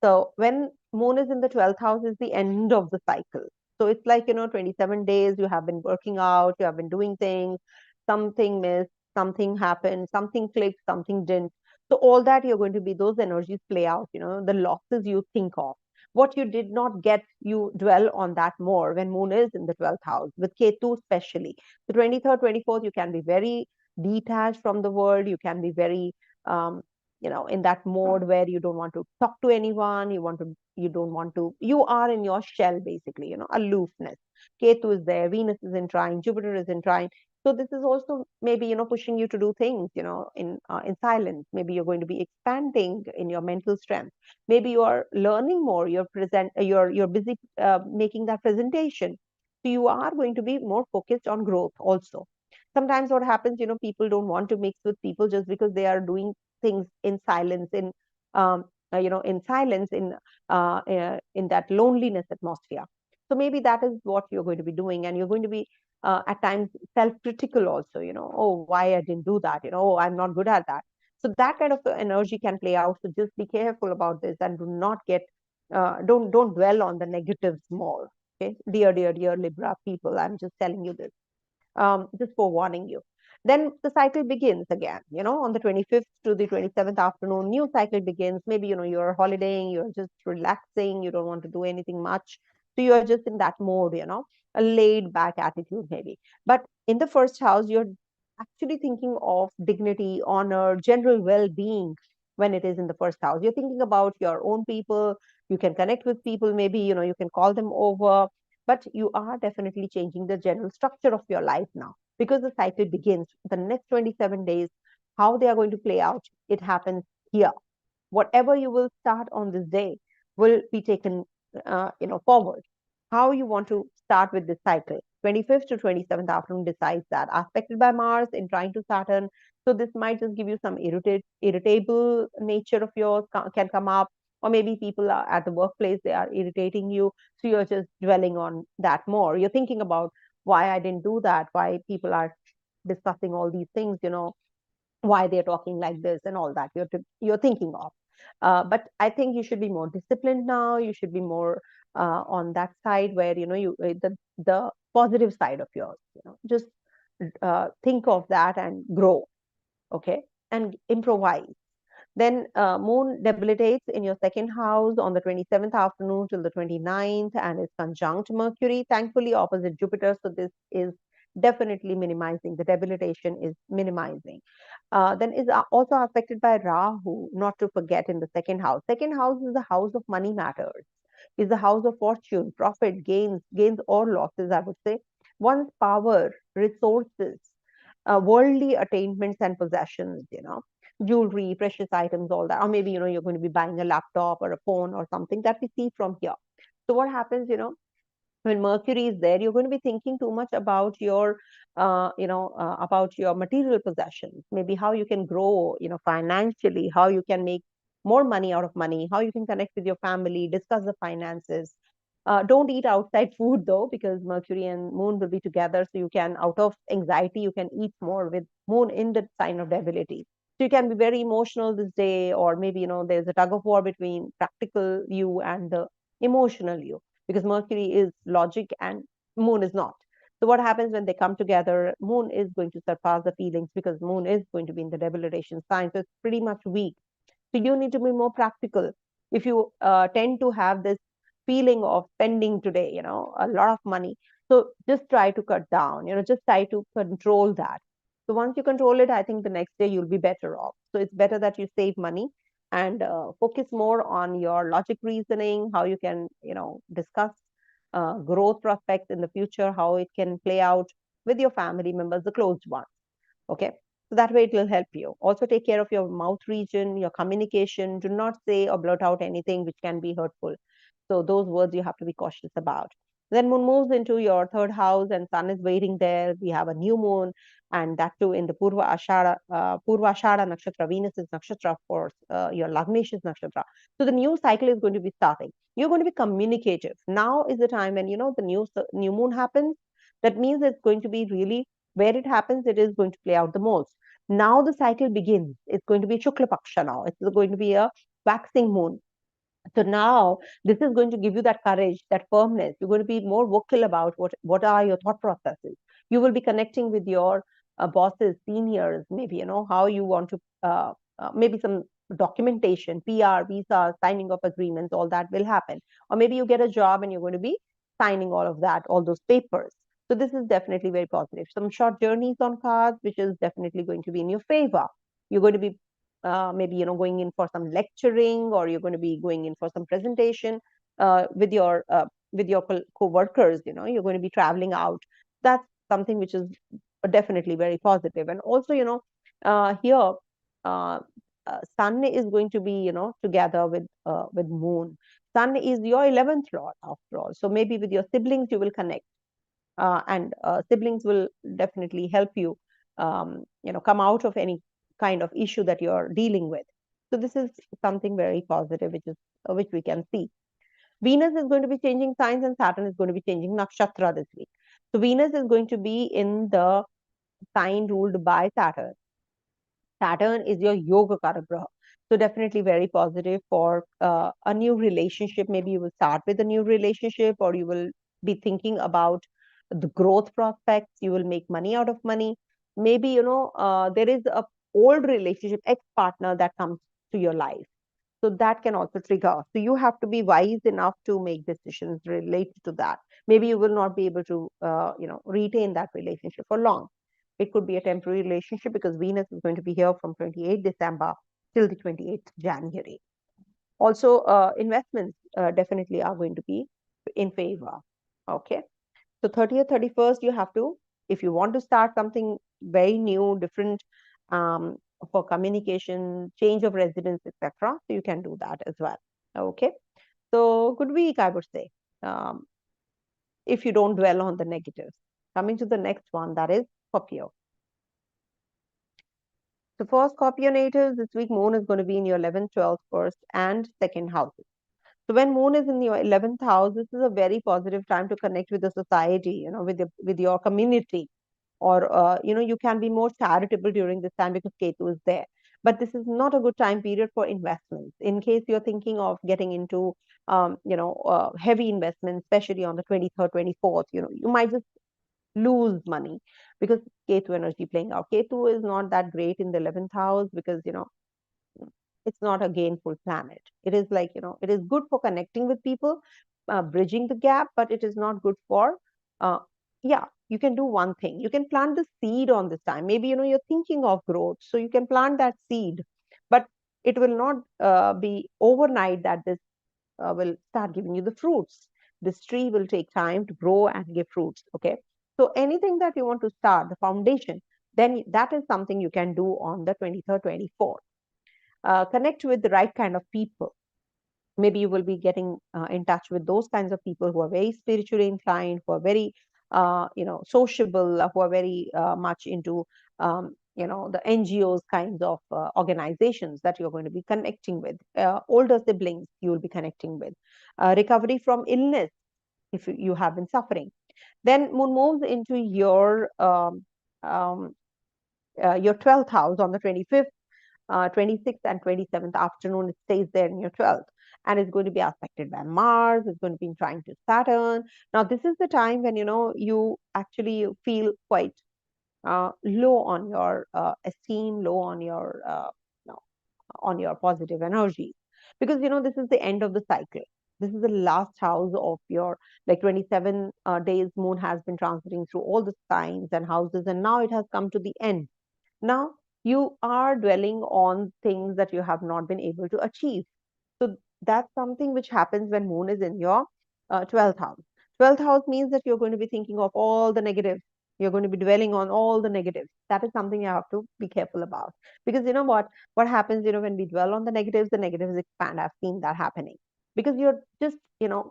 So when moon is in the 12th house is the end of the cycle. So it's like, 27 days you have been working out, you have been doing things, something missed, something happened, something clicked, something didn't. So all that you're going to be, those energies play out, the losses you think of. What you did not get, you dwell on that more when moon is in the 12th house, with Ketu especially. The 23rd, 24th, you can be very detached from the world. You can be very, in that mode where you don't want to talk to anyone. You don't want to, you are in your shell, basically, aloofness. Ketu is there, Venus is in trine, Jupiter is in trine. So this is also maybe, pushing you to do things, in silence. Maybe you're going to be expanding in your mental strength. Maybe you are learning more. You're busy making that presentation. So you are going to be more focused on growth also. Sometimes what happens, people don't want to mix with people just because they are doing things in silence, um, in silence, in that loneliness atmosphere. So maybe that is what you're going to be doing, and you're going to be at times self-critical also. Oh, why I didn't do that? Oh, I'm not good at that. So that kind of energy can play out. So just be careful about this, and do not get, don't dwell on the negatives more. Okay, dear Libra people, I'm just telling you this, just forewarning you. Then the cycle begins again, on the 25th to the 27th afternoon, new cycle begins. Maybe, you're holidaying, you're just relaxing, you don't want to do anything much. So you're just in that mode, a laid back attitude maybe. But in the first house, you're actually thinking of dignity, honor, general well-being when it is in the first house. You're thinking about your own people. You can connect with people, maybe, you can call them over, but you are definitely changing the general structure of your life now, because the cycle begins. The next 27 days, how they are going to play out, it happens here. Whatever you will start on this day will be taken, forward. How you want to start with this cycle. 25th to 27th afternoon decides that. Aspected by Mars in trine to Saturn. So this might just give you some irritable nature of yours can come up, or maybe people are at the workplace, they are irritating you. So you're just dwelling on that more. You're thinking about why I didn't do that, why people are discussing all these things, why they're talking like this and all that you're thinking of. But I think you should be more disciplined now. You should be more on that side where, the positive side of yours, just think of that and grow. Okay, and improvise. Then moon debilitates in your second house on the 27th afternoon till the 29th, and is conjunct Mercury, thankfully opposite Jupiter. So this is definitely minimizing. The debilitation is minimizing. Then is also affected by Rahu, not to forget, in the second house. Second house is the house of money matters, is the house of fortune, profit, gains or losses, I would say. One's power, resources, worldly attainments and possessions, jewelry, precious items, all that. Or maybe, you're going to be buying a laptop or a phone or something that we see from here. So what happens, when Mercury is there, you're going to be thinking too much about about your material possessions, maybe how you can grow, financially, how you can make more money out of money, how you can connect with your family, discuss the finances. Don't eat outside food though, because Mercury and Moon will be together. So you can, out of anxiety, you can eat more with Moon in the sign of debility. So you can be very emotional this day, or maybe, there's a tug of war between practical you and the emotional you, because Mercury is logic and Moon is not. So what happens when they come together? Moon is going to surpass the feelings, because Moon is going to be in the debilitation sign. So it's pretty much weak. So you need to be more practical. If you tend to have this feeling of spending today, a lot of money, so just try to cut down, just try to control that. So once you control it, I think the next day you'll be better off. So it's better that you save money and focus more on your logic reasoning, how you can, discuss growth prospects in the future, how it can play out with your family members, the close ones. Okay. So that way it will help you. Also take care of your mouth region, your communication. Do not say or blurt out anything which can be hurtful. So those words you have to be cautious about. Then moon moves into your third house and sun is waiting there. We have a new moon, and that too in the Purva Ashara nakshatra. Venus is nakshatra for your Lagneshi's nakshatra. So the new cycle is going to be starting. You're going to be communicative. Now is the time when, the new moon happens. That means it's going to be really, where it happens, it is going to play out the most. Now the cycle begins. It's going to be Shukla Paksha now. It's going to be a waxing moon. So now this is going to give you that courage, that firmness. You're going to be more vocal about what are your thought processes. You will be connecting with your bosses, seniors, maybe, how you want to, maybe some documentation, PR, visas, signing of agreements, all that will happen. Or maybe you get a job and you're going to be signing all of that, all those papers. So this is definitely very positive. Some short journeys on cards, which is definitely going to be in your favor. You're going to be maybe going in for some lecturing, or you're going to be going in for some presentation with your co-workers. You're going to be traveling out. That's something which is definitely very positive. And also, here uh, sun is going to be together with moon. Sun is your 11th lord after all, so maybe with your siblings you will connect, and siblings will definitely help you come out of any kind of issue that you're dealing with. So this is something very positive, which we can see. Venus is going to be changing signs and Saturn is going to be changing nakshatra this week. So Venus is going to be in the sign ruled by Saturn. Saturn is your yoga karagraha. So definitely very positive for a new relationship. Maybe you will start with a new relationship, or you will be thinking about the growth prospects. You will make money out of money. Maybe, there is a old relationship, ex-partner that comes to your life. So that can also trigger. So you have to be wise enough to make decisions related to that. Maybe you will not be able to, retain that relationship for long. It could be a temporary relationship because Venus is going to be here from 28 December till the 28th January. Also, investments definitely are going to be in favor. Okay. So 30th, 31st, you have to, if you want to start something very new, different, for communication, change of residence, etc., so you can do that as well. Okay. So good week, I would say, if you don't dwell on the negatives. Coming to the next one, that is Scorpio. So for Scorpio natives, this week Moon is going to be in your 11th, 12th, 1st, and 2nd houses. So when Moon is in your 11th house, this is a very positive time to connect with the society, with your community, or you can be more charitable during this time because Ketu is there. But this is not a good time period for investments. In case you're thinking of getting into heavy investments, especially on the 23rd, 24th, you might just lose money because Ketu energy playing out. Ketu is not that great in the 11th house because it's not a gainful planet. It is like, it is good for connecting with people, bridging the gap, but it is not good for, yeah, you can do one thing. You can plant the seed on this time. Maybe, you're thinking of growth, so you can plant that seed, but it will not be overnight that this will start giving you the fruits. This tree will take time to grow and give fruits. Okay. So anything that you want to start, the foundation, then that is something you can do on the 23rd, 24th. Connect with the right kind of people. Maybe you will be getting in touch with those kinds of people who are very spiritually inclined, who are very sociable, who are very much into the NGOs kinds of organizations that you're going to be connecting with. Older siblings you will be connecting with. Recovery from illness if you have been suffering. Then Moon moves into your 12th house on the 25th, 26th and 27th afternoon. It stays there in your 12th, and it's going to be affected by Mars. It's going to be trying to Saturn. Now this is the time when you actually feel quite low on your esteem, low on your no, on your positive energy, because this is the end of the cycle. This is the last house of your, like, 27 days. Moon has been transiting through all the signs and houses, and now it has come to the end. Now you are dwelling on things that you have not been able to achieve. So that's something which happens when Moon is in your 12th house. 12th house means that you're going to be thinking of all the negatives. You're going to be dwelling on all the negatives. That is something you have to be careful about. Because what happens, when we dwell on the negatives expand. I've seen that happening. Because you're just,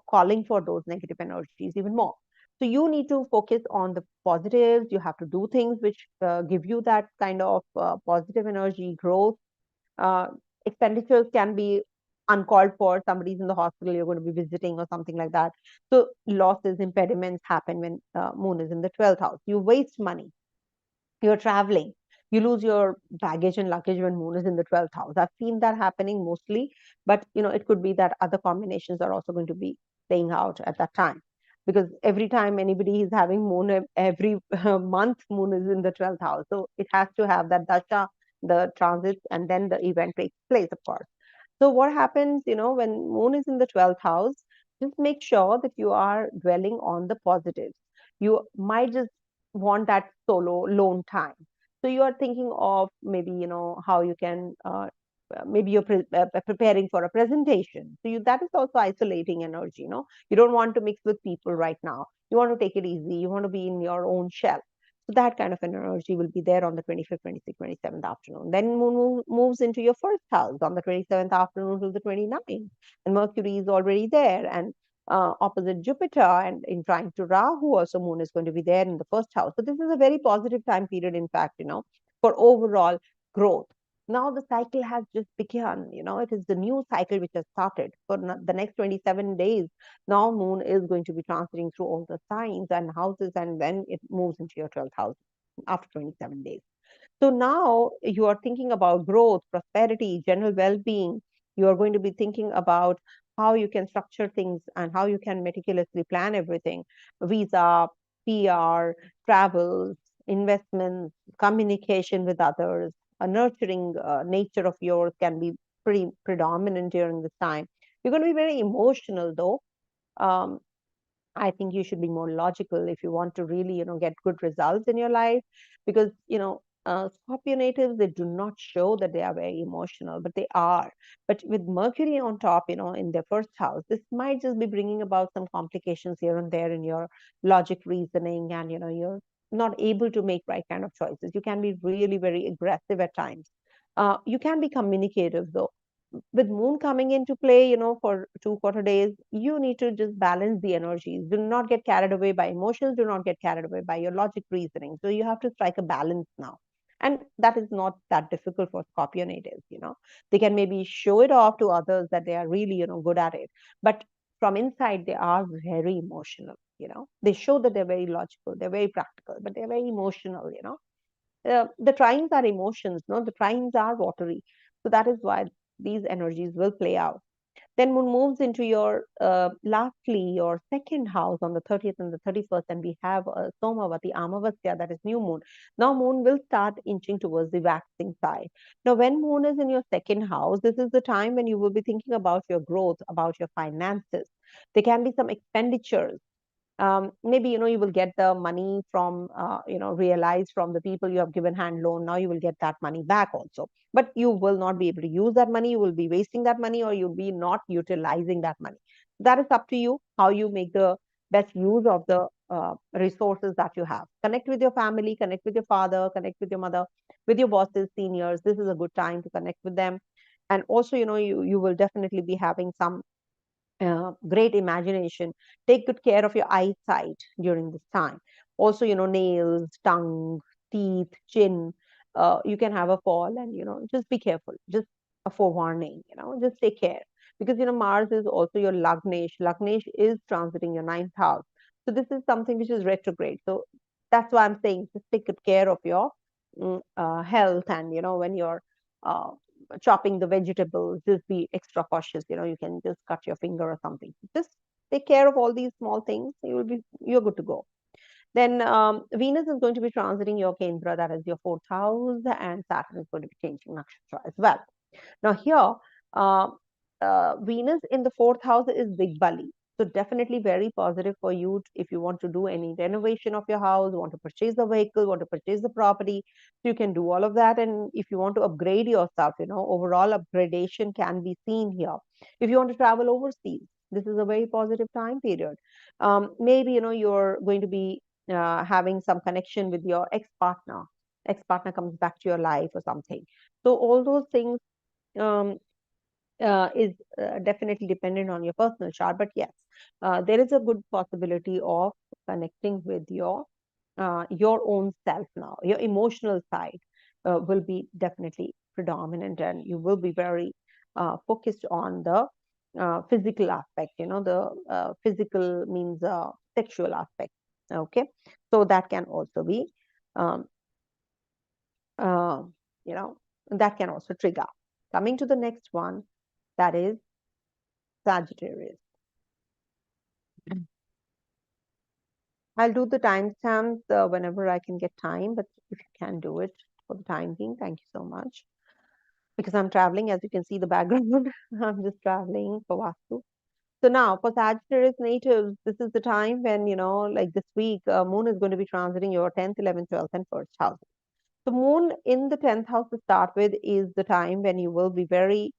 calling for those negative energies even more. So you need to focus on the positives. You have to do things which give you that kind of positive energy, growth. Uh, Expenditures can be uncalled for. Somebody's in the hospital, you're going to be visiting or something like that. So losses, impediments happen when Moon is in the 12th house. You waste money. You're traveling. You lose your baggage and luggage when Moon is in the 12th house. I've seen that happening mostly, but it could be that other combinations are also going to be playing out at that time. Because every time anybody is having Moon, every month Moon is in the 12th house. So it has to have that Dasha the transits, and then the event takes place, of course. So what happens, when moon is in the 12th house, just make sure that you are dwelling on the positives. You might just want that solo lone time. So you are thinking of maybe, how you can, maybe you're preparing for a presentation. So that is also isolating energy, You don't want to mix with people right now. You want to take it easy. You want to be in your own shell. So that kind of an energy will be there on the 25th, 26th, 27th afternoon. Then moon moves into your first house on the 27th afternoon to the 29th. And Mercury is already there and opposite Jupiter, and in trying to Rahu, also moon is going to be there in the first house. So this is a very positive time period, in fact, for overall growth. Now the cycle has just begun, it is the new cycle which has started for the next 27 days. Now moon is going to be transiting through all the signs and houses, and then it moves into your 12th house after 27 days. So now you are thinking about growth, prosperity, general well-being. You are going to be thinking about how you can structure things and how you can meticulously plan everything. Visa, PR, travels, investments, communication with others, a nurturing nature of yours can be pretty predominant during this time. You're going to be very emotional, though. Um, I think you should be more logical if you want to really, get good results in your life, because, Scorpio natives, they do not show that they are very emotional, but they are. But with Mercury on top, in their first house, this might just be bringing about some complications here and there in your logic reasoning, and, you're not able to make right kind of choices. You can be really very aggressive at times. You can be communicative, though with moon coming into play, for 2 quarter days, you need to just balance the energies. Do not get carried away by emotions. Do not get carried away by your logic reasoning. So you have to strike a balance now. And that is not that difficult for Scorpio natives, They can maybe show it off to others that they are really, good at it. But from inside, they are very emotional, They show that they're very logical, they're very practical, but they're very emotional. The trines are emotions, no? The trines are watery. So that is why these energies will play out. Then moon moves into your, lastly, your second house on the 30th and the 31st, and we have Somavati, Amawasya, that is new moon. Now moon will start inching towards the waxing side. Now when moon is in your second house, this is the time when you will be thinking about your growth, about your finances. There can be some expenditures, maybe you will get the money from realized from the people you have given hand loan. Now you will get that money back also, but you will not be able to use that money. You will be wasting that money, or you'll be not utilizing that money. That is up to you, how you make the best use of the resources that you have. Connect with your family, connect with your father, connect with your mother, with your bosses, seniors. This is a good time to connect with them. And also, you will definitely be having some great imagination. Take good care of your eyesight during this time. Also, nails, tongue, teeth, chin. You can have a fall, and just be careful. Just a forewarning. Just take care, because Mars is also your Lagnesh. Lagnesh is transiting your ninth house, so this is something which is retrograde. So that's why I'm saying just take good care of your health, and when you're uh, chopping the vegetables, just be extra cautious. You can just cut your finger or something. Just take care of all these small things. You're good to go. Then Venus is going to be transiting your Kendra, that is your fourth house, and Saturn is going to be changing nakshatra as well. Now here, uh, Venus in the fourth house is Big Bali. So definitely very positive for you if you want to do any renovation of your house, want to purchase the vehicle, want to purchase the property. So you can do all of that. And if you want to upgrade yourself, overall upgradation can be seen here. If you want to travel overseas, this is a very positive time period. Maybe, you're going to be having some connection with your ex-partner. Ex-partner comes back to your life or something. So all those things um, is definitely dependent on your personal chart. But yes, there is a good possibility of connecting with your own self now. Your emotional side will be definitely predominant, and you will be very focused on the physical aspect. The physical means sexual aspect. Okay, so that can also be, um, uh, you know, that can also trigger. Coming to the next one, that is Sagittarius. I'll do the timestamps whenever I can get time, but if you can do it. for the time being. Thank you so much. Because I'm traveling, as you can see the background, I'm just traveling for Vastu. So now for Sagittarius natives, this is the time when, like this week, Moon is going to be transiting your 10th, 11th, 12th, and first house. The Moon in the 10th house to start with is the time when you will be very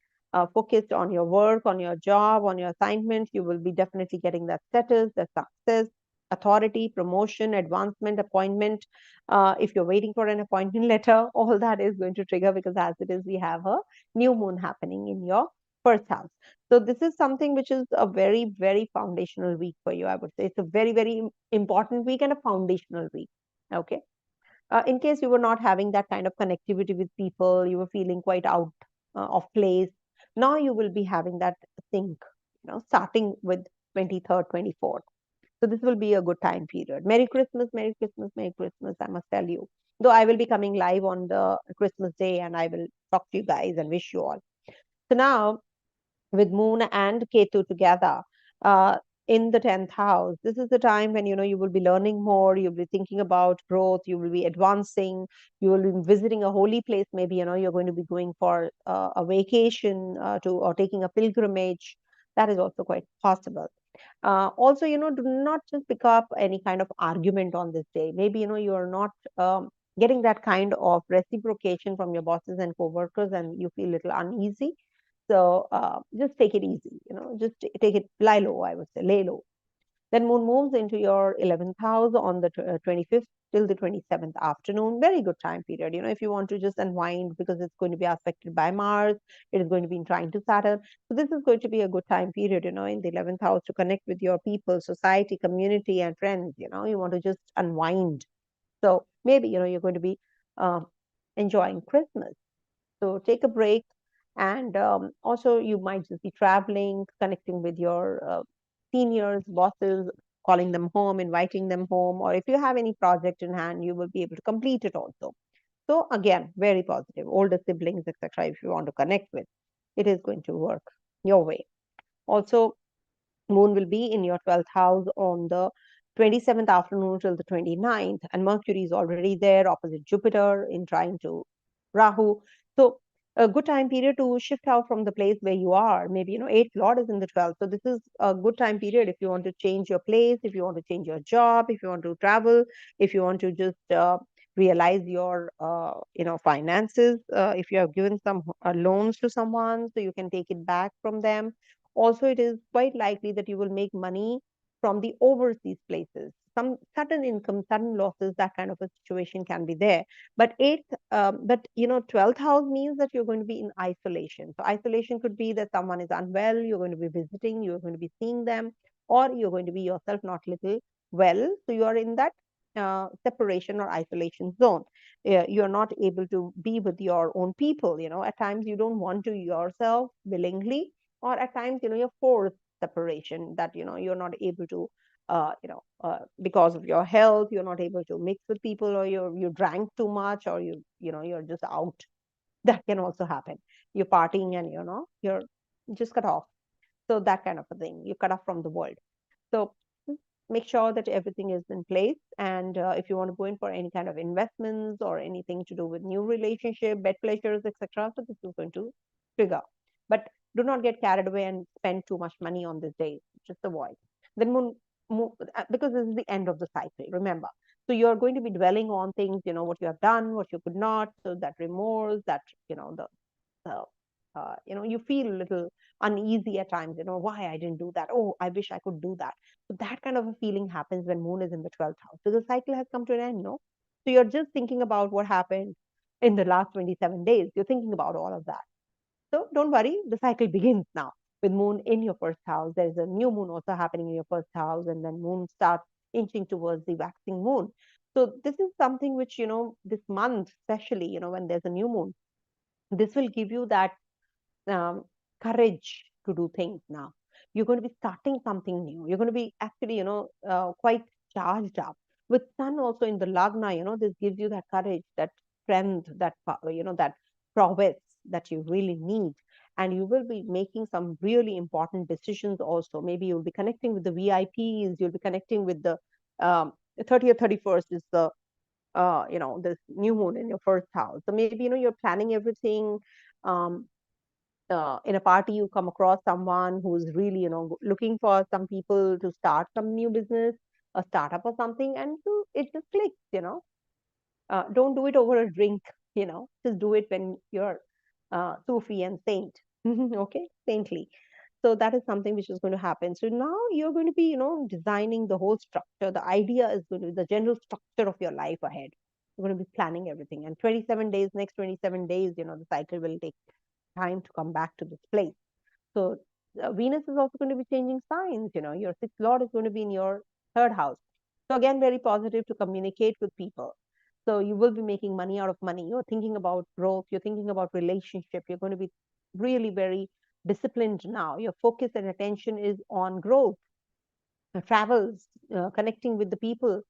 focused on your work, on your job, on your assignment. You will be definitely getting that status, that success, authority, promotion, advancement, appointment. If you're waiting for an appointment letter, all that is going to trigger, because as it is, we have a new moon happening in your first house. So this is something which is a very, very foundational week for you, I would say. It's a very, very important week and a foundational week. Okay. In case you were not having that kind of connectivity with people, you were feeling quite out of place. Now you will be having that sync, starting with 23rd, 24th. So this will be a good time period. Merry Christmas, Merry Christmas, Merry Christmas, I must tell you. Though I will be coming live on the Christmas day and I will talk to you guys and wish you all. So now with Moon and Ketu together uh, in the 10th house. This is the time when you will be learning more, you'll be thinking about growth, you will be advancing, you will be visiting a holy place. Maybe you're going to be going for a vacation to or taking a pilgrimage. That is also quite possible. Also, do not just pick up any kind of argument on this day. Maybe you are not getting that kind of reciprocation from your bosses and co-workers, and you feel a little uneasy. So just take it easy, just take it, lie low, I would say, lay low. Then Moon moves into your 11th house on the 25th till the 27th afternoon. Very good time period. If you want to just unwind, because it's going to be affected by Mars, it is going to be in trine to Saturn. So this is going to be a good time period, in the 11th house to connect with your people, society, community, and friends. You want to just unwind. So maybe, you're going to be um, enjoying Christmas. So take a break. And also, you might just be traveling, connecting with your seniors, bosses, calling them home, inviting them home, or if you have any project in hand, you will be able to complete it also. So again, very positive. Older siblings, etc. If you want to connect with, it is going to work your way. Also, Moon will be in your 12th house on the 27th afternoon till the 29th, and Mercury is already there opposite Jupiter in trine to Rahu. So a good time period to shift out from the place where you are. Maybe, 8th Lord is in the 12th. So this is a good time period if you want to change your place, if you want to change your job, if you want to travel, if you want to just realize your, finances. If you have given some loans to someone, so you can take it back from them. Also, it is quite likely that you will make money from the overseas places. Some sudden income, sudden losses, that kind of a situation can be there. But 12th house means that you're going to be in isolation. So isolation could be that someone is unwell, you're going to be visiting, you're going to be seeing them, or you're going to be yourself not little well. So you are in that separation or isolation zone. You're not able to be with your own people. At times you don't want to yourself willingly, or at times you're forced separation, that you're not able to because of your health, you're not able to mix with people, or you drank too much, or you're just out. That can also happen. You're partying and you're just cut off. So that kind of a thing, you cut off from the world. So make sure that everything is in place. And if you want to go in for any kind of investments or anything to do with new relationship, bed pleasures, etc., so this is going to trigger. But do not get carried away and spend too much money on this day. Just avoid. Then because this is the end of the cycle, remember. So you're going to be dwelling on things, what you have done, what you could not. So that remorse, that, the you feel a little uneasy at times, why I didn't do that. Oh, I wish I could do that. So that kind of a feeling happens when Moon is in the 12th house. So the cycle has come to an end, no? So you're just thinking about what happened in the last 27 days. You're thinking about all of that. So don't worry, the cycle begins now with Moon in your first house. There's a new moon also happening in your first house, and then Moon starts inching towards the waxing moon. So this is something which, this month, especially, when there's a new moon, this will give you that um, courage to do things now. You're going to be starting something new. You're going to be actually, quite charged up. With Sun also in the Lagna, this gives you that courage, that strength, that, that prowess that you really need. And you will be making some really important decisions also. Maybe you'll be connecting with the VIPs, you'll be connecting with the 30th, 31st is the this new moon in your first house. So maybe, you're planning everything. Um, in a party, you come across someone who's really, looking for some people to start some new business, a startup or something, and it just clicks. Don't do it over a drink, just do it when you're Sufi and saint. Okay, saintly. So that is something which is going to happen. So now you're going to be, designing the whole structure. The idea is going to be the general structure of your life ahead. You're going to be planning everything. And 27 days, next 27 days, the cycle will take time to come back to this place. So Venus is also going to be changing signs. Your sixth lord is going to be in your third house. So again, very positive to communicate with people. So you will be making money out of money. You're thinking about growth. You're thinking about relationship. You're going to be really very disciplined now. Your focus and attention is on growth, travels, connecting with the people.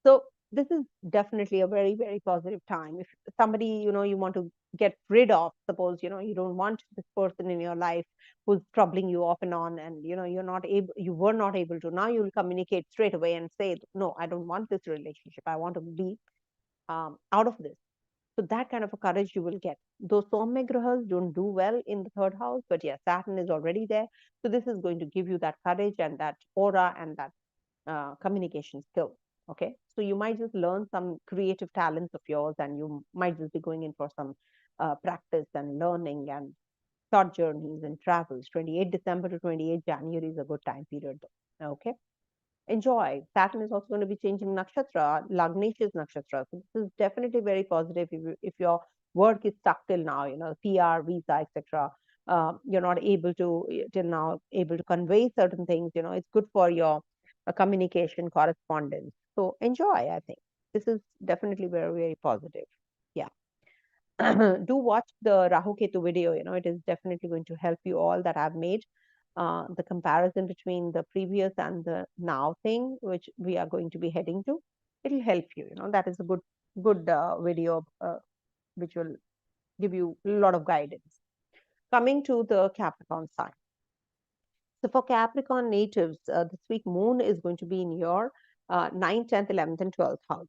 So this is definitely a very, very positive time. If somebody, you want to get rid of, suppose, you don't want this person in your life who's troubling you off and on, and, you were not able to, now you'll communicate straight away and say, no, I don't want this relationship. I want to be out of this. So that kind of a courage you will get. Those Somme grahas don't do well in the third house, but yes, Saturn is already there. So this is going to give you that courage and that aura and that communication skill. Okay, so you might just learn some creative talents of yours, and you might just be going in for some practice and learning and short journeys and travels. 28 December to 28 January is a good time period. Okay, enjoy. Saturn is also going to be changing nakshatra, Lagnesh's nakshatra. So this is definitely very positive if your work is stuck till now, PR, visa, etc. You're not able to till now able to convey certain things. It's good for your communication, correspondence. So enjoy. I think this is definitely very, very positive. Yeah. Do watch the Rahu Ketu video. It is definitely going to help you all that I've made. The comparison between the previous and the now thing, which we are going to be heading to, it'll help you. That is a good video, which will give you a lot of guidance. Coming to the Capricorn sign. So for Capricorn natives, this week Moon is going to be in your 9th, 10th, 11th, and 12th house.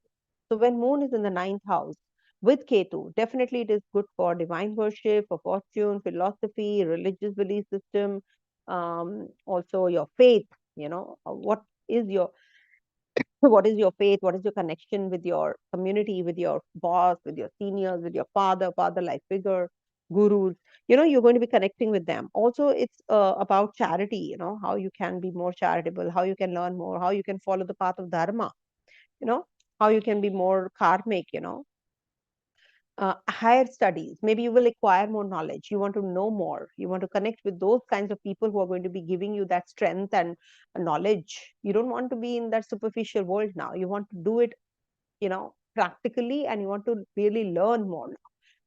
So when Moon is in the 9th house with Ketu, definitely it is good for divine worship, for fortune, philosophy, religious belief system, also your faith. What is your what is your faith? What is your connection with your community, with your boss, with your seniors, with your father-like figure, gurus? You're going to be connecting with them. Also, it's about charity, how you can be more charitable, how you can learn more, how you can follow the path of dharma, you know, how you can be more karmic, higher studies. Maybe you will acquire more knowledge. You want to know more. You want to connect with those kinds of people who are going to be giving you that strength and knowledge. You don't want to be in that superficial world now. You want to do it, practically, and you want to really learn more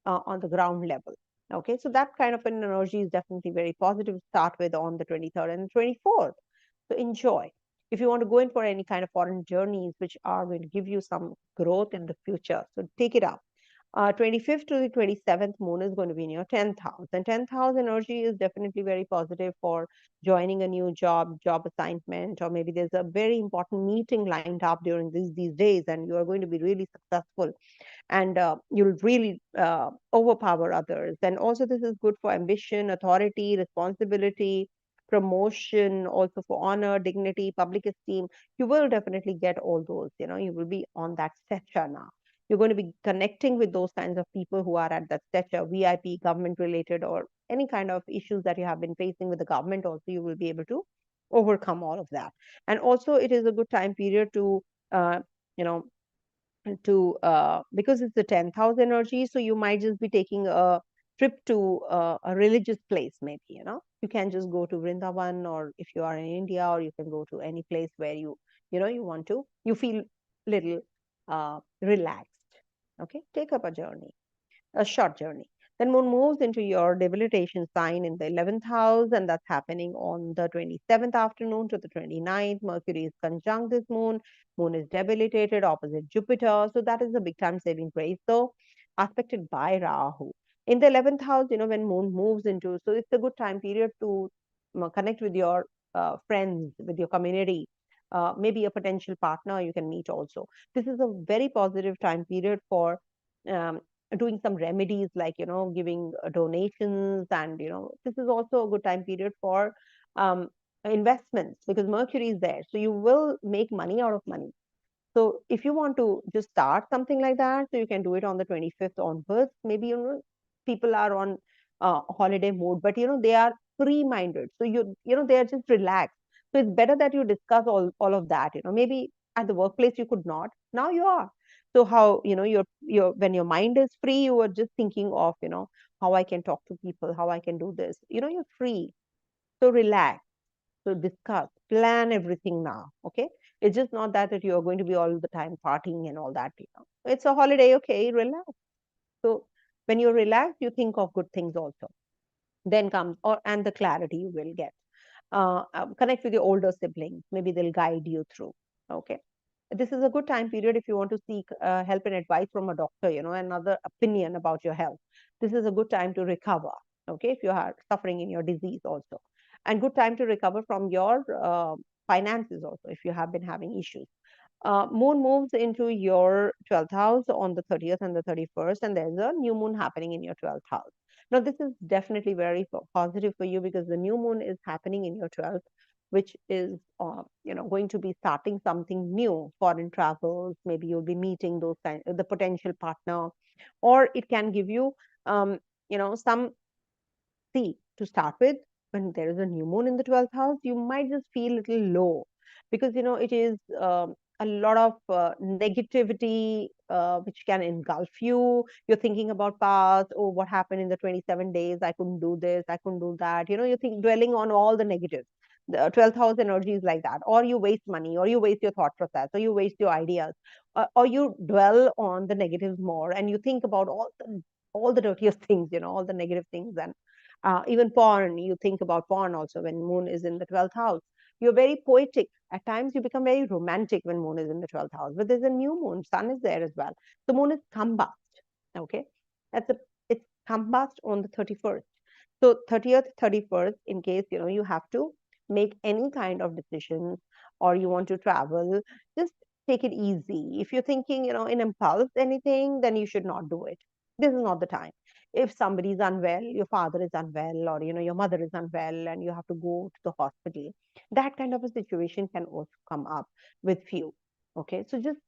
on the ground level. Okay, so that kind of an energy is definitely very positive to start with on the 23rd and 24th. So enjoy. If you want to go in for any kind of foreign journeys, which are going to give you some growth in the future, so take it up. 25th to the 27th moon is going to be in your 10th house, and 10th house energy is definitely very positive for joining a new job assignment, or maybe there's a very important meeting lined up during these days, and you are going to be really successful, and you'll really overpower others. And also this is good for ambition, authority, responsibility, promotion, also for honor, dignity, public esteem. You will definitely get all those. You will be on that stature now. You're going to be connecting with those kinds of people who are at that stature, VIP, government related, or any kind of issues that you have been facing with the government. Also, you will be able to overcome all of that. And also it is a good time period to you know because it's the 10th house energy, so you might just be taking a trip to a religious place. Maybe you can just go to Vrindavan, or if you are in India, or you can go to any place where you feel little relaxed. Okay, take up a journey, a short journey. Then moon moves into your debilitation sign in the 11th house, and that's happening on the 27th afternoon to the 29th. Mercury is conjunct this moon. Moon is debilitated opposite Jupiter. So that is a big time saving grace, though, aspected by Rahu. In the 11th house, when moon moves into, so it's a good time period to connect with your friends, with your community, maybe a potential partner you can meet also. This is a very positive time period for um, doing some remedies like, giving donations. And, this is also a good time period for um, investments, because Mercury is there. So you will make money out of money. So if you want to just start something like that, so you can do it on the 25th onwards. Maybe, people are on holiday mode, but, they are free-minded. So they are just relaxed. So it's better that you discuss all of that. Maybe at the workplace you could not. Now you are. So how, when your mind is free, you are just thinking of, how I can talk to people, how I can do this. You're free. So relax. So discuss, plan everything now. Okay. It's just not that you're going to be all the time partying and all that. It's a holiday. Okay. Relax. So when you're relaxed, you think of good things also. Then comes, and the clarity you will get. Connect with your older siblings. Maybe they'll guide you through. Okay. This is a good time period if you want to seek help and advice from a doctor, another opinion about your health. This is a good time to recover. Okay. If you are suffering in your disease also. And good time to recover from your finances also, if you have been having issues. Moon moves into your 12th house on the 30th and the 31st, and there's a new moon happening in your 12th house. Now, this is definitely very positive for you, because the new moon is happening in your 12th, which is, going to be starting something new, foreign travels. Maybe you'll be meeting the potential partner, or it can give you, some. See, to start with, when there is a new moon in the 12th house, you might just feel a little low, because, it is a lot of negativity which can engulf you. You're thinking about past, oh, what happened in the 27 days? I couldn't do this, I couldn't do that. You think dwelling on all the negatives. The 12th house energy is like that. Or you waste money, or you waste your thought process, or you waste your ideas, or you dwell on the negatives more, and you think about all the dirtiest things, all the negative things. And even porn, you think about porn also when moon is in the 12th house. You're very poetic. At times you become very romantic when moon is in the 12th house. But there's a new moon, sun is there as well. The moon is combust. Okay. It's combust on the 31st. So 30th, 31st, in case you have to make any kind of decisions, or you want to travel, just take it easy. If you're thinking, in impulse anything, then you should not do it. This is not the time. If somebody is unwell, your father is unwell, or your mother is unwell, and you have to go to the hospital, that kind of a situation can also come up with few. Okay, so just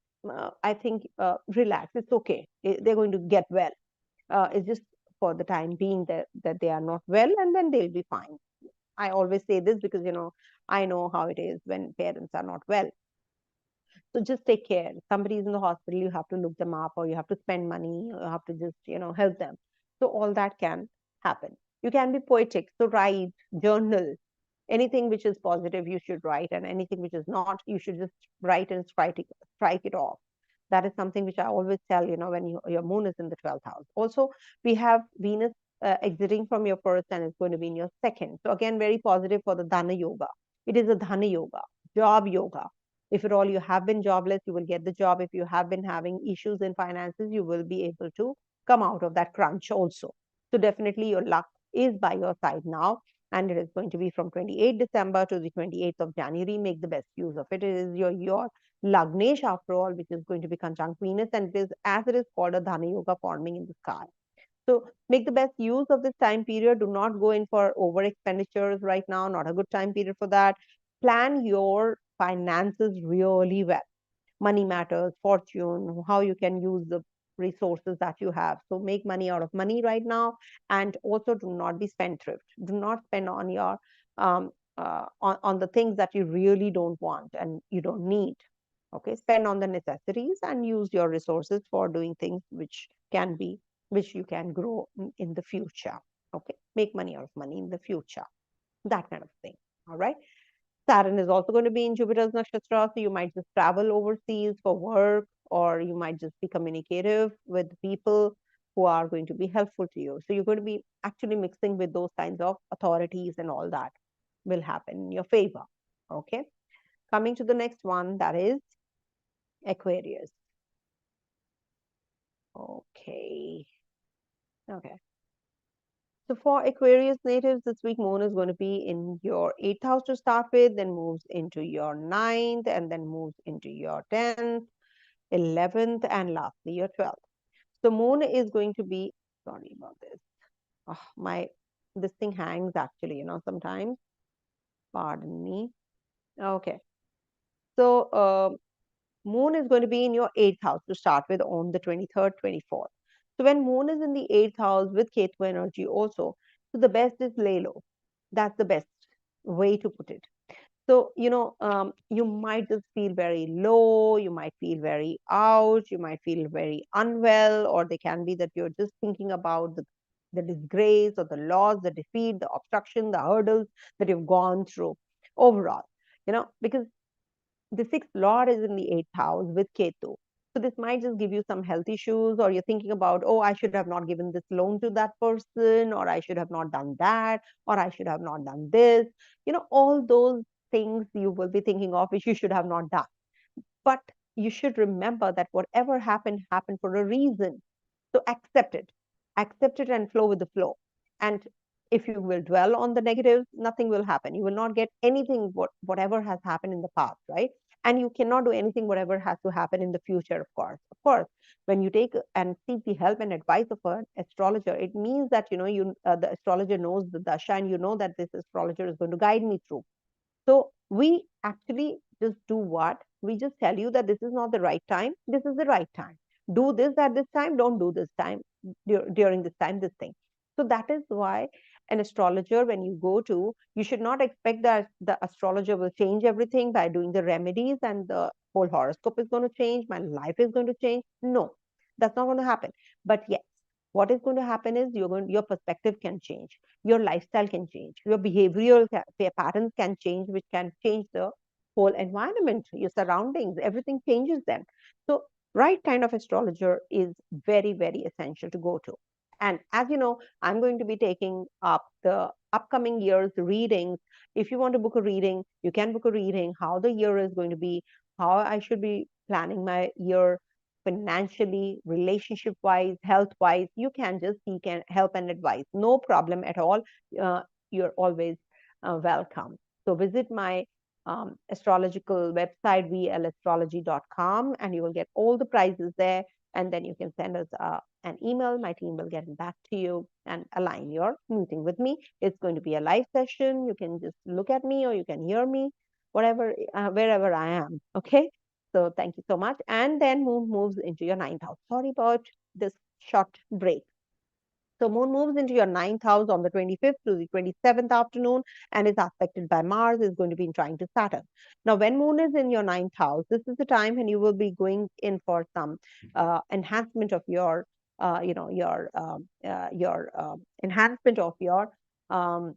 I think relax. It's okay. They're going to get well. It's just for the time being that they are not well, and then they'll be fine. I always say this because I know how it is when parents are not well. So just take care. If somebody is in the hospital, you have to look them up, or you have to spend money, or you have to just, help them. So all that can happen. You can be poetic. So write, journal. Anything which is positive, you should write, and anything which is not, you should just write and strike it off. That is something which I always tell, when your moon is in the 12th house. Also, we have Venus exiting from your first, and it's going to be in your second. So again, very positive for the Dana Yoga. It is a Dana Yoga, job yoga. If at all you have been jobless, you will get the job. If you have been having issues in finances, you will be able to come out of that crunch also. So definitely your luck is by your side now, and it is going to be from 28 December to the 28th of January. Make the best use of it. It is your Lagnesh after all, which is going to be conjunct Venus, and it is, as it is called, a Dhana Yoga forming in the sky. So make the best use of this time period. Do not go in for over expenditures right now. Not a good time period for that. Plan your finances really well. Money matters, fortune, how you can use the resources that you have. So make money out of money right now, and also do not be spendthrift. Do not spend on your on the things that you really don't want and you don't need. Okay, spend on the necessities and use your resources for doing things which you can grow in the future. Okay, make money out of money in the future. That kind of thing. All right. Saturn is also going to be in Jupiter's nakshatra, so you might just travel overseas for work, or you might just be communicative with people who are going to be helpful to you. So you're going to be actually mixing with those kinds of authorities, and all that will happen in your favor. Okay. Coming to the next one, that is Aquarius. Okay. Okay. So for Aquarius natives, this week moon is going to be in your 8th house to start with, then moves into your 9th, and then moves into your 10th, 11th, and lastly your 12th. So moon is going to be, sorry about this. Oh, this thing hangs actually, sometimes. Pardon me. Okay. So moon is going to be in your 8th house to start with on the 23rd, 24th. So when moon is in the 8th house with Ketu energy also, so the best is lay low. That's the best way to put it. So, you might just feel very low, you might feel very out, you might feel very unwell, or they can be that you're just thinking about the disgrace or the loss, the defeat, the obstruction, the hurdles that you've gone through overall, because the sixth lord is in the 8th house with Ketu. So this might just give you some health issues, or you're thinking about, oh, I should have not given this loan to that person, or I should have not done that, or I should have not done this. All those things you will be thinking of which you should have not done. But you should remember that whatever happened happened for a reason. So accept it and flow with the flow. And if you will dwell on the negatives, nothing will happen. You will not get anything whatever has happened in the past, right? And you cannot do anything whatever has to happen in the future, of course. Of course, when you take and seek the help and advice of an astrologer, it means that the astrologer knows the dasha, and you know that this astrologer is going to guide me through. So we actually just do what? We just tell you that this is not the right time. This is the right time. Do this at this time. Don't do this time during this time, this thing. So that is why an astrologer, when you go to, you should not expect that the astrologer will change everything by doing the remedies and the whole horoscope is going to change. My life is going to change. No, that's not going to happen. But yes, what is going to happen is your perspective can change, your lifestyle can change, your behavioral patterns can change, which can change the whole environment, your surroundings, everything changes then. So right kind of astrologer is very, very essential to go to. And as you know, I'm going to be taking up the upcoming year's readings. If you want to book a reading, you can book a reading, how the year is going to be, how I should be planning my year financially, relationship wise, health wise. You can just seek help and advice. No problem at all. Uh, you're always welcome. So visit my astrological website, vlastrology.com, and you will get all the prices there. And then you can send us an email. My team will get back to you and align your meeting with me. It's going to be a live session. You can just look at me or you can hear me, whatever, wherever I am. Okay. So thank you so much. And then moon moves into your 9th house. Sorry about this short break. So moon moves into your 9th house on the 25th to the 27th afternoon and is aspected by Mars, is going to be trying to Saturn. Now, when moon is in your 9th house, this is the time when you will be going in for some enhancement of your, enhancement of your um,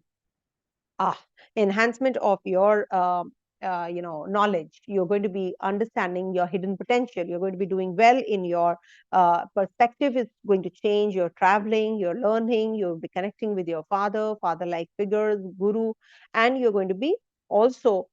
ah, enhancement of your knowledge. You're going to be understanding your hidden potential. You're going to be doing well in your perspective is going to change. You're traveling, you're learning, you'll be connecting with your father like figures, guru, and you're going to be also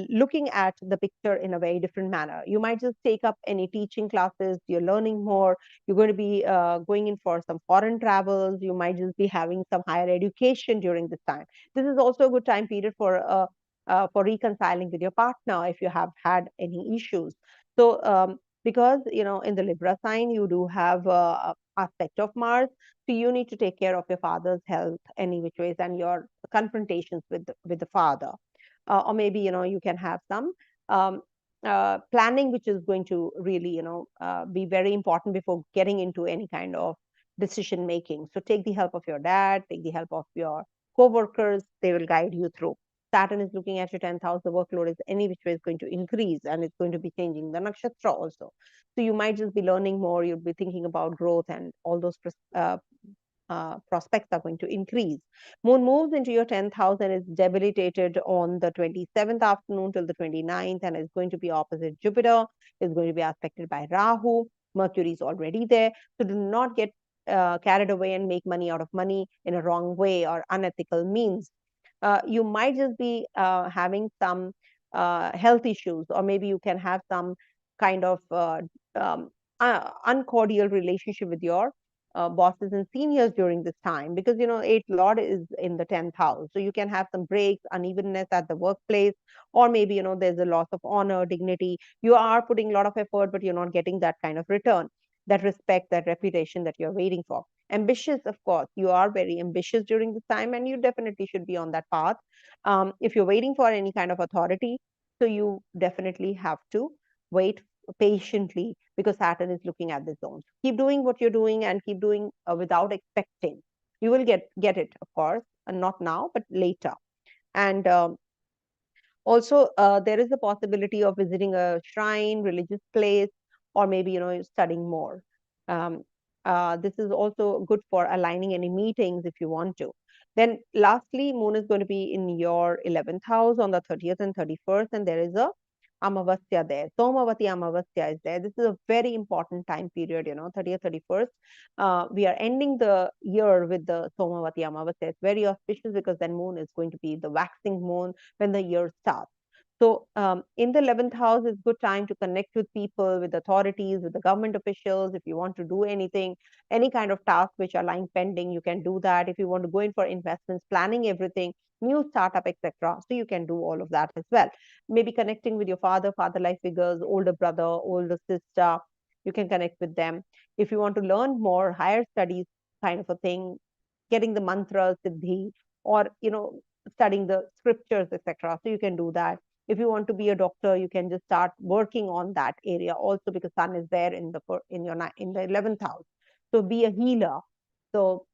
looking at the picture in a very different manner. You might just take up any teaching classes, you're learning more, you're going to be going in for some foreign travels, you might just be having some higher education during this time. This is also a good time period for reconciling with your partner if you have had any issues. So because in the Libra sign you do have aspect of Mars, so you need to take care of your father's health any which ways and your confrontations with the father. Or maybe you can have some um, planning which is going to really be very important before getting into any kind of decision making. So take the help of your dad, take the help of your co-workers. They will guide you through. Saturn is looking at your 10th house. The workload is any which way is going to increase, and it's going to be changing the nakshatra also. So you might just be learning more. You'll be thinking about growth, and all those prospects are going to increase. Moon moves into your 10th house and is debilitated on the 27th afternoon till the 29th and is going to be opposite Jupiter, is going to be aspected by Rahu. Mercury is already there. So do not get carried away and make money out of money in a wrong way or unethical means. You might just be having some health issues, or maybe you can have some kind of um, uncordial relationship with your bosses and seniors during this time, because eighth lord is in the 10th house, so you can have some breaks, unevenness at the workplace, or maybe there's a loss of honor, dignity. You are putting a lot of effort, but you're not getting that kind of return, that respect, that reputation that you're waiting for. Ambitious, of course, you are very ambitious during this time, and you definitely should be on that path. If you're waiting for any kind of authority, so you definitely have to wait patiently, because Saturn is looking at the zones. Keep doing what you're doing, and keep doing without expecting. You will get it, of course, and not now, but later. And also, there is a possibility of visiting a shrine, religious place, or maybe studying more. Um, this is also good for aligning any meetings if you want to. Then, lastly, Moon is going to be in your 11th house on the 30th and 31st, and there is a Amawasya there. Somavati Amawasya is there. This is a very important time period, 30th, 31st. We are ending the year with the Somavati Amawasya. It's very auspicious because then Moon is going to be the waxing moon when the year starts. So in the 11th house, it's good time to connect with people, with authorities, with the government officials. If you want to do anything, any kind of task which are lying pending, you can do that. If you want to go in for investments, planning everything, new startup, etc. So you can do all of that as well. Maybe connecting with your father life figures, older brother, older sister. You can connect with them. If you want to learn more, higher studies kind of a thing, getting the mantras, siddhi, or studying the scriptures, etc. So you can do that. If you want to be a doctor, you can just start working on that area also, because sun is there in the 11th house. So be a healer. So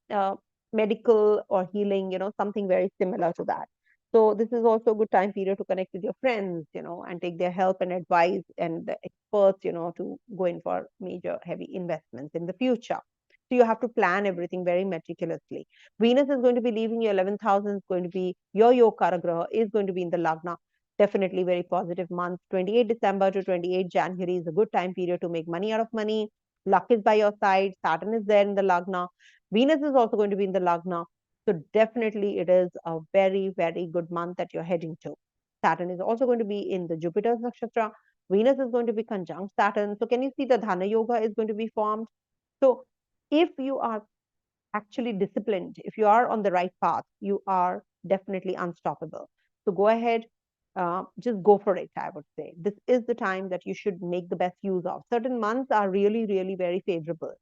medical or healing, something very similar to that. So this is also a good time period to connect with your friends, and take their help and advice and the experts, to go in for major heavy investments in the future. So you have to plan everything very meticulously. Venus is going to be leaving your 11th house, and is going to be your Yogara Graha is going to be in the Lagna. Definitely very positive month. 28 December to 28 January is a good time period to make money out of money. Luck is by your side. Saturn is there in the Lagna. Venus is also going to be in the Lagna. So definitely it is a very, very good month that you're heading to. Saturn is also going to be in the Jupiter's nakshatra. Venus is going to be conjunct Saturn. So can you see the Dhana Yoga is going to be formed? So if you are actually disciplined, if you are on the right path, you are definitely unstoppable. So go ahead, just go for it, I would say. This is the time that you should make the best use of. Certain months are really, really very favorable.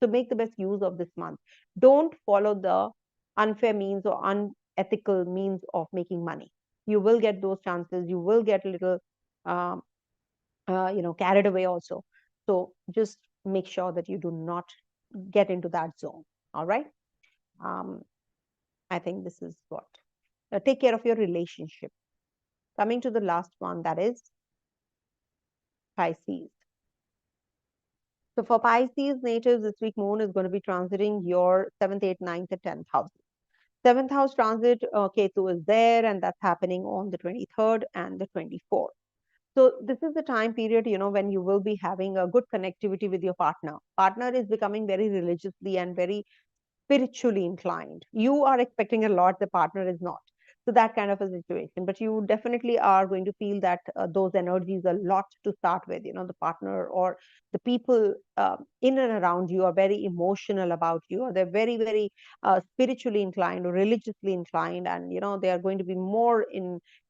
So make the best use of this month. Don't follow the unfair means or unethical means of making money. You will get those chances. You will get a little, um, carried away also. So just make sure that you do not get into that zone. All right. Um, I think this is what. Take care of your relationship. Coming to the last one, that is Pisces. So for Pisces natives, this week Moon is going to be transiting your 7th, 8th, 9th, and 10th house. 7th house transit, Ketu is there, and that's happening on the 23rd and the 24th. So this is the time period, when you will be having a good connectivity with your partner. Partner is becoming very religiously and very spiritually inclined. You are expecting a lot, the partner is not. So that kind of a situation. But you definitely are going to feel that those energies a lot to start with. The partner or the people in and around you are very emotional about you, or they're very, very spiritually inclined or religiously inclined, and they are going to be more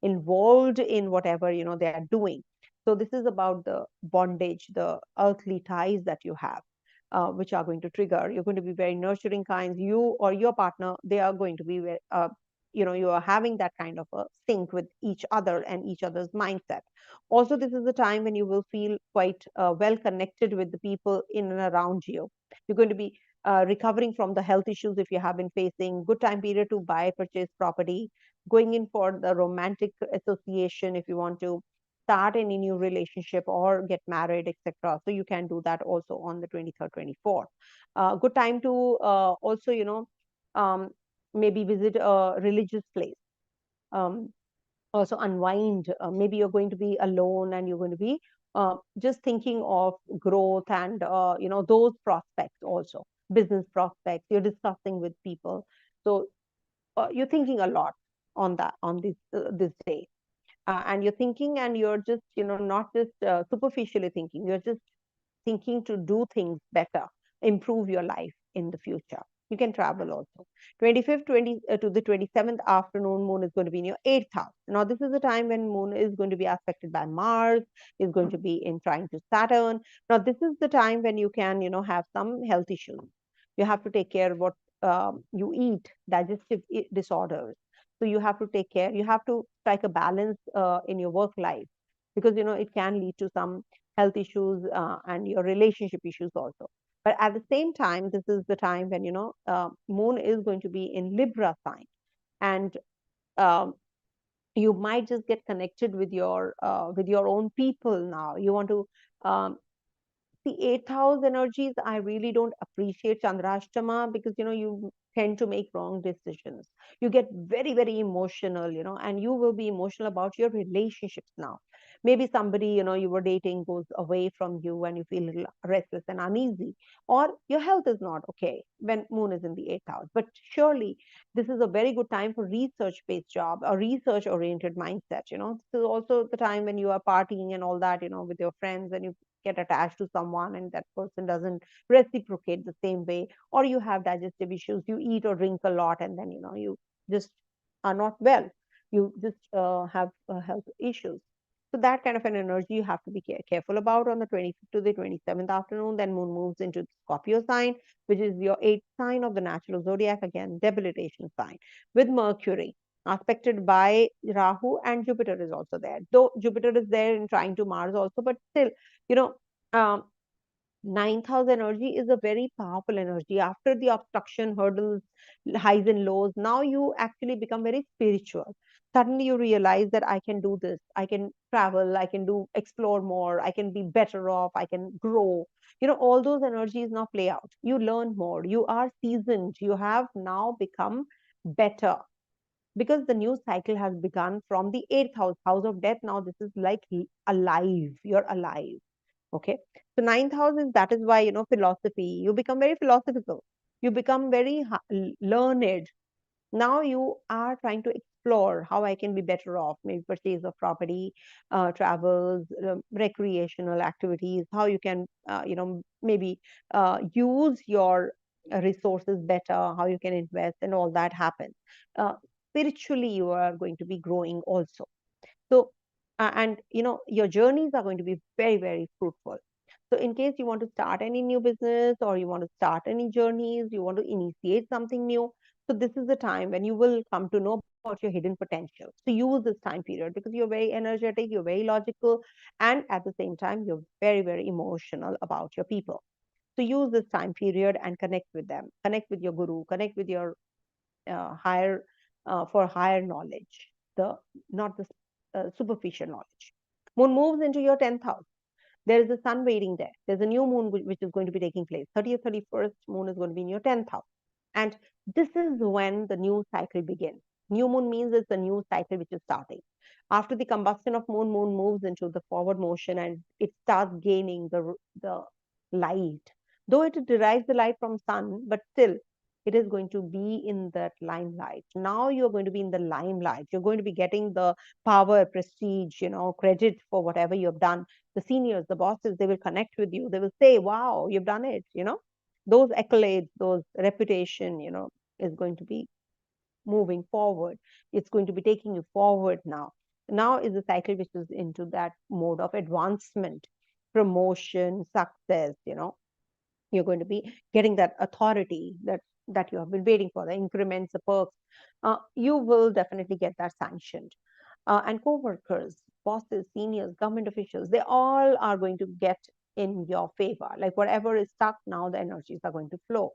involved in whatever they are doing. So this is about the bondage, the earthly ties that you have, which are going to trigger. You're going to be very nurturing kinds. You or your partner, they are going to be, you are having that kind of a sync with each other and each other's mindset. Also, this is the time when you will feel quite well connected with the people in and around you. You're going to be recovering from the health issues if you have been facing. Good time period to buy, purchase property, going in for the romantic association if you want to start any new relationship or get married, etc. So you can do that also on the 23rd, 24th. Good time to also, um, maybe visit a religious place. Um, Also unwind. Maybe you're going to be alone, and you're going to be just thinking of growth and, those prospects also, business prospects. You're discussing with people. So you're thinking a lot on that, on this day. And you're thinking, and you're just not just superficially thinking, you're just thinking to do things better, improve your life. in the future. You can travel also. 25th to the 27th afternoon, moon is going to be in your 8th house. Now, this is the time when moon is going to be aspected by Mars, is going to be in trine to Saturn. Now, this is the time when you can, have some health issues. You have to take care of what you eat, digestive disorders. So you have to take care. You have to strike a balance in your work life, because it can lead to some health issues and your relationship issues also. But at the same time, this is the time when moon is going to be in Libra sign, and um, you might just get connected with your own people. Now you want to um, the eighth house energies, I really don't appreciate Chandrashtama, because you tend to make wrong decisions. You get very, very emotional, and you will be emotional about your relationships now. Maybe somebody, you were dating goes away from you and you feel a little restless and uneasy, or your health is not okay when moon is in the eighth house. But surely this is a very good time for research-based job, a research-oriented mindset. This is also the time when you are partying and all that, with your friends, and you get attached to someone and that person doesn't reciprocate the same way, or you have digestive issues, you eat or drink a lot, and then you just are not well, you just have health issues. So that kind of an energy you have to be careful about on the 25th to the 27th afternoon. Then moon moves into Scorpio sign, which is your eighth sign of the natural zodiac, again debilitation sign, with Mercury aspected by Rahu, and Jupiter is also there. Though Jupiter is there in trying to Mars also, but still, you know, um, ninth house energy is a very powerful energy. After the obstruction, hurdles, highs and lows, now you actually become very spiritual. Suddenly you realize that I can do this, I can travel, I can do explore more, I can be better off, I can grow. All those energies now play out. You learn more, you are seasoned, you have now become better, because the new cycle has begun from the eighth house, house of death. Now this is like alive, you're alive. Okay. So ninth house is, that is why, philosophy, you become very philosophical. You become very learned. Now you are trying to explore how I can be better off, maybe purchase of property, travels, recreational activities, how you can, maybe use your resources better, how you can invest, and all that happens. Spiritually, you are going to be growing also. So, and your journeys are going to be very, very fruitful. So, in case you want to start any new business, or you want to start any journeys, you want to initiate something new, so this is the time when you will come to know about your hidden potential. So, use this time period, because you're very energetic, you're very logical, and at the same time, you're very, very emotional about your people. So, use this time period and connect with them, connect with your guru, connect with your higher for higher knowledge, the not the superficial knowledge. Moon moves into your 10th house. There is a sun waiting there. There's a new moon which is going to be taking place. 30th, 31st moon is going to be in your 10th house. And this is when the new cycle begins. New moon means it's a new cycle which is starting. After the combustion of moon, moon moves into the forward motion, and it starts gaining the light. Though it derives the light from sun, but still it is going to be in that limelight. Now you're going to be in the limelight. You're going to be getting the power, prestige, credit for whatever you have done. The seniors, the bosses, they will connect with you. They will say, wow, you've done it. Those accolades, those reputation, is going to be moving forward. It's going to be taking you forward now. Now is the cycle which is into that mode of advancement, promotion, success. You're going to be getting that authority that you have been waiting for, the increments, the perks. You will definitely get that sanctioned. And co-workers, bosses, seniors, government officials, they all are going to get in your favor. Like whatever is stuck, now the energies are going to flow.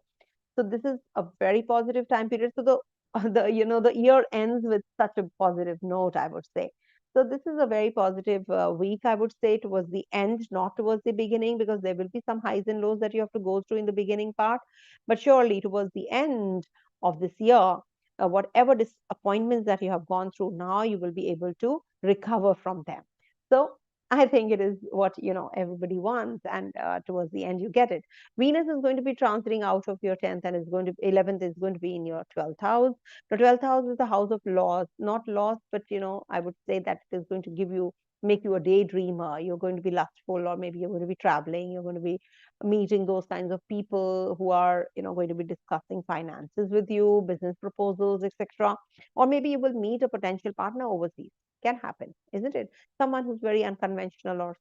So this is a very positive time period. So the the year ends with such a positive note, I would say. So this is a very positive week, I would say, towards the end, not towards the beginning, because there will be some highs and lows that you have to go through in the beginning part. But surely towards the end of this year, whatever disappointments that you have gone through, now you will be able to recover from them. So I think it is what everybody wants, and towards the end you get it. Venus is going to be transiting out of your 10th, and is going to 11th is going to be in your 12th house. The 12th house is the house of loss, not loss, but I would say that it is going to give you make you a daydreamer. You're going to be lustful, or maybe you're going to be traveling. You're going to be meeting those kinds of people who are, going to be discussing finances with you, business proposals, etc. Or maybe you will meet a potential partner overseas. Can happen, isn't it? Someone who's very unconventional, or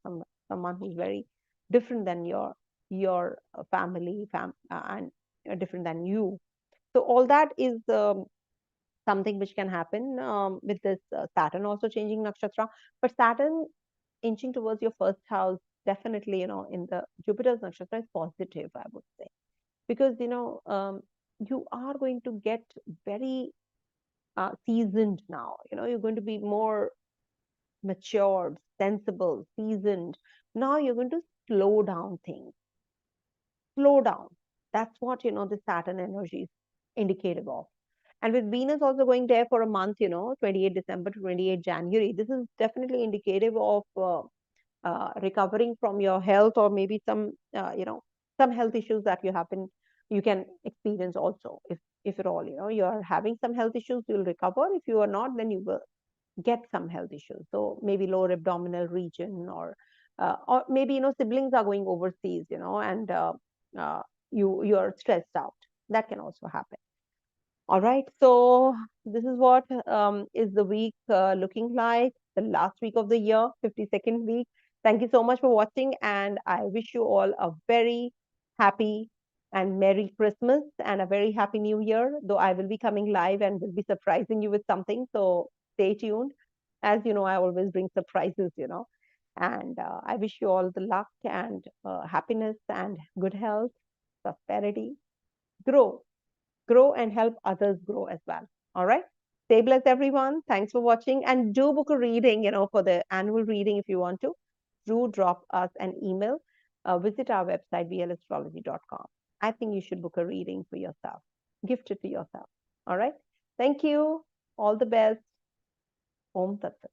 someone who's very different than your family and different than you. So all that is something which can happen with this Saturn also changing nakshatra. But Saturn inching towards your first house, definitely, in the Jupiter's nakshatra is positive, I would say, because you are going to get very seasoned now. You're going to be more matured, sensible, seasoned. Now you're going to slow down things. Slow down. That's what the Saturn energy is indicative of. And with Venus also going there for a month, 28 December to 28 January, this is definitely indicative of recovering from your health, or maybe some health issues that you can experience also. If at all, you are having some health issues, you'll recover. If you are not, then you will get some health issues. So maybe lower abdominal region, or maybe siblings are going overseas, and uh, you're stressed out. That can also happen. All right, so this is what is the week looking like, the last week of the year, 52nd week. Thank you so much for watching, and I wish you all a very happy and Merry Christmas and a very happy New Year, though I will be coming live and will be surprising you with something, so stay tuned. As you know, I always bring surprises, and I wish you all the luck and happiness and good health, prosperity, grow and help others grow as well. All right. Stay blessed, everyone. Thanks for watching. And do book a reading, for the annual reading if you want to. Do drop us an email. Visit our website, vlastrology.com. I think you should book a reading for yourself. Gift it to yourself. All right. Thank you. All the best. Om Tat Sat.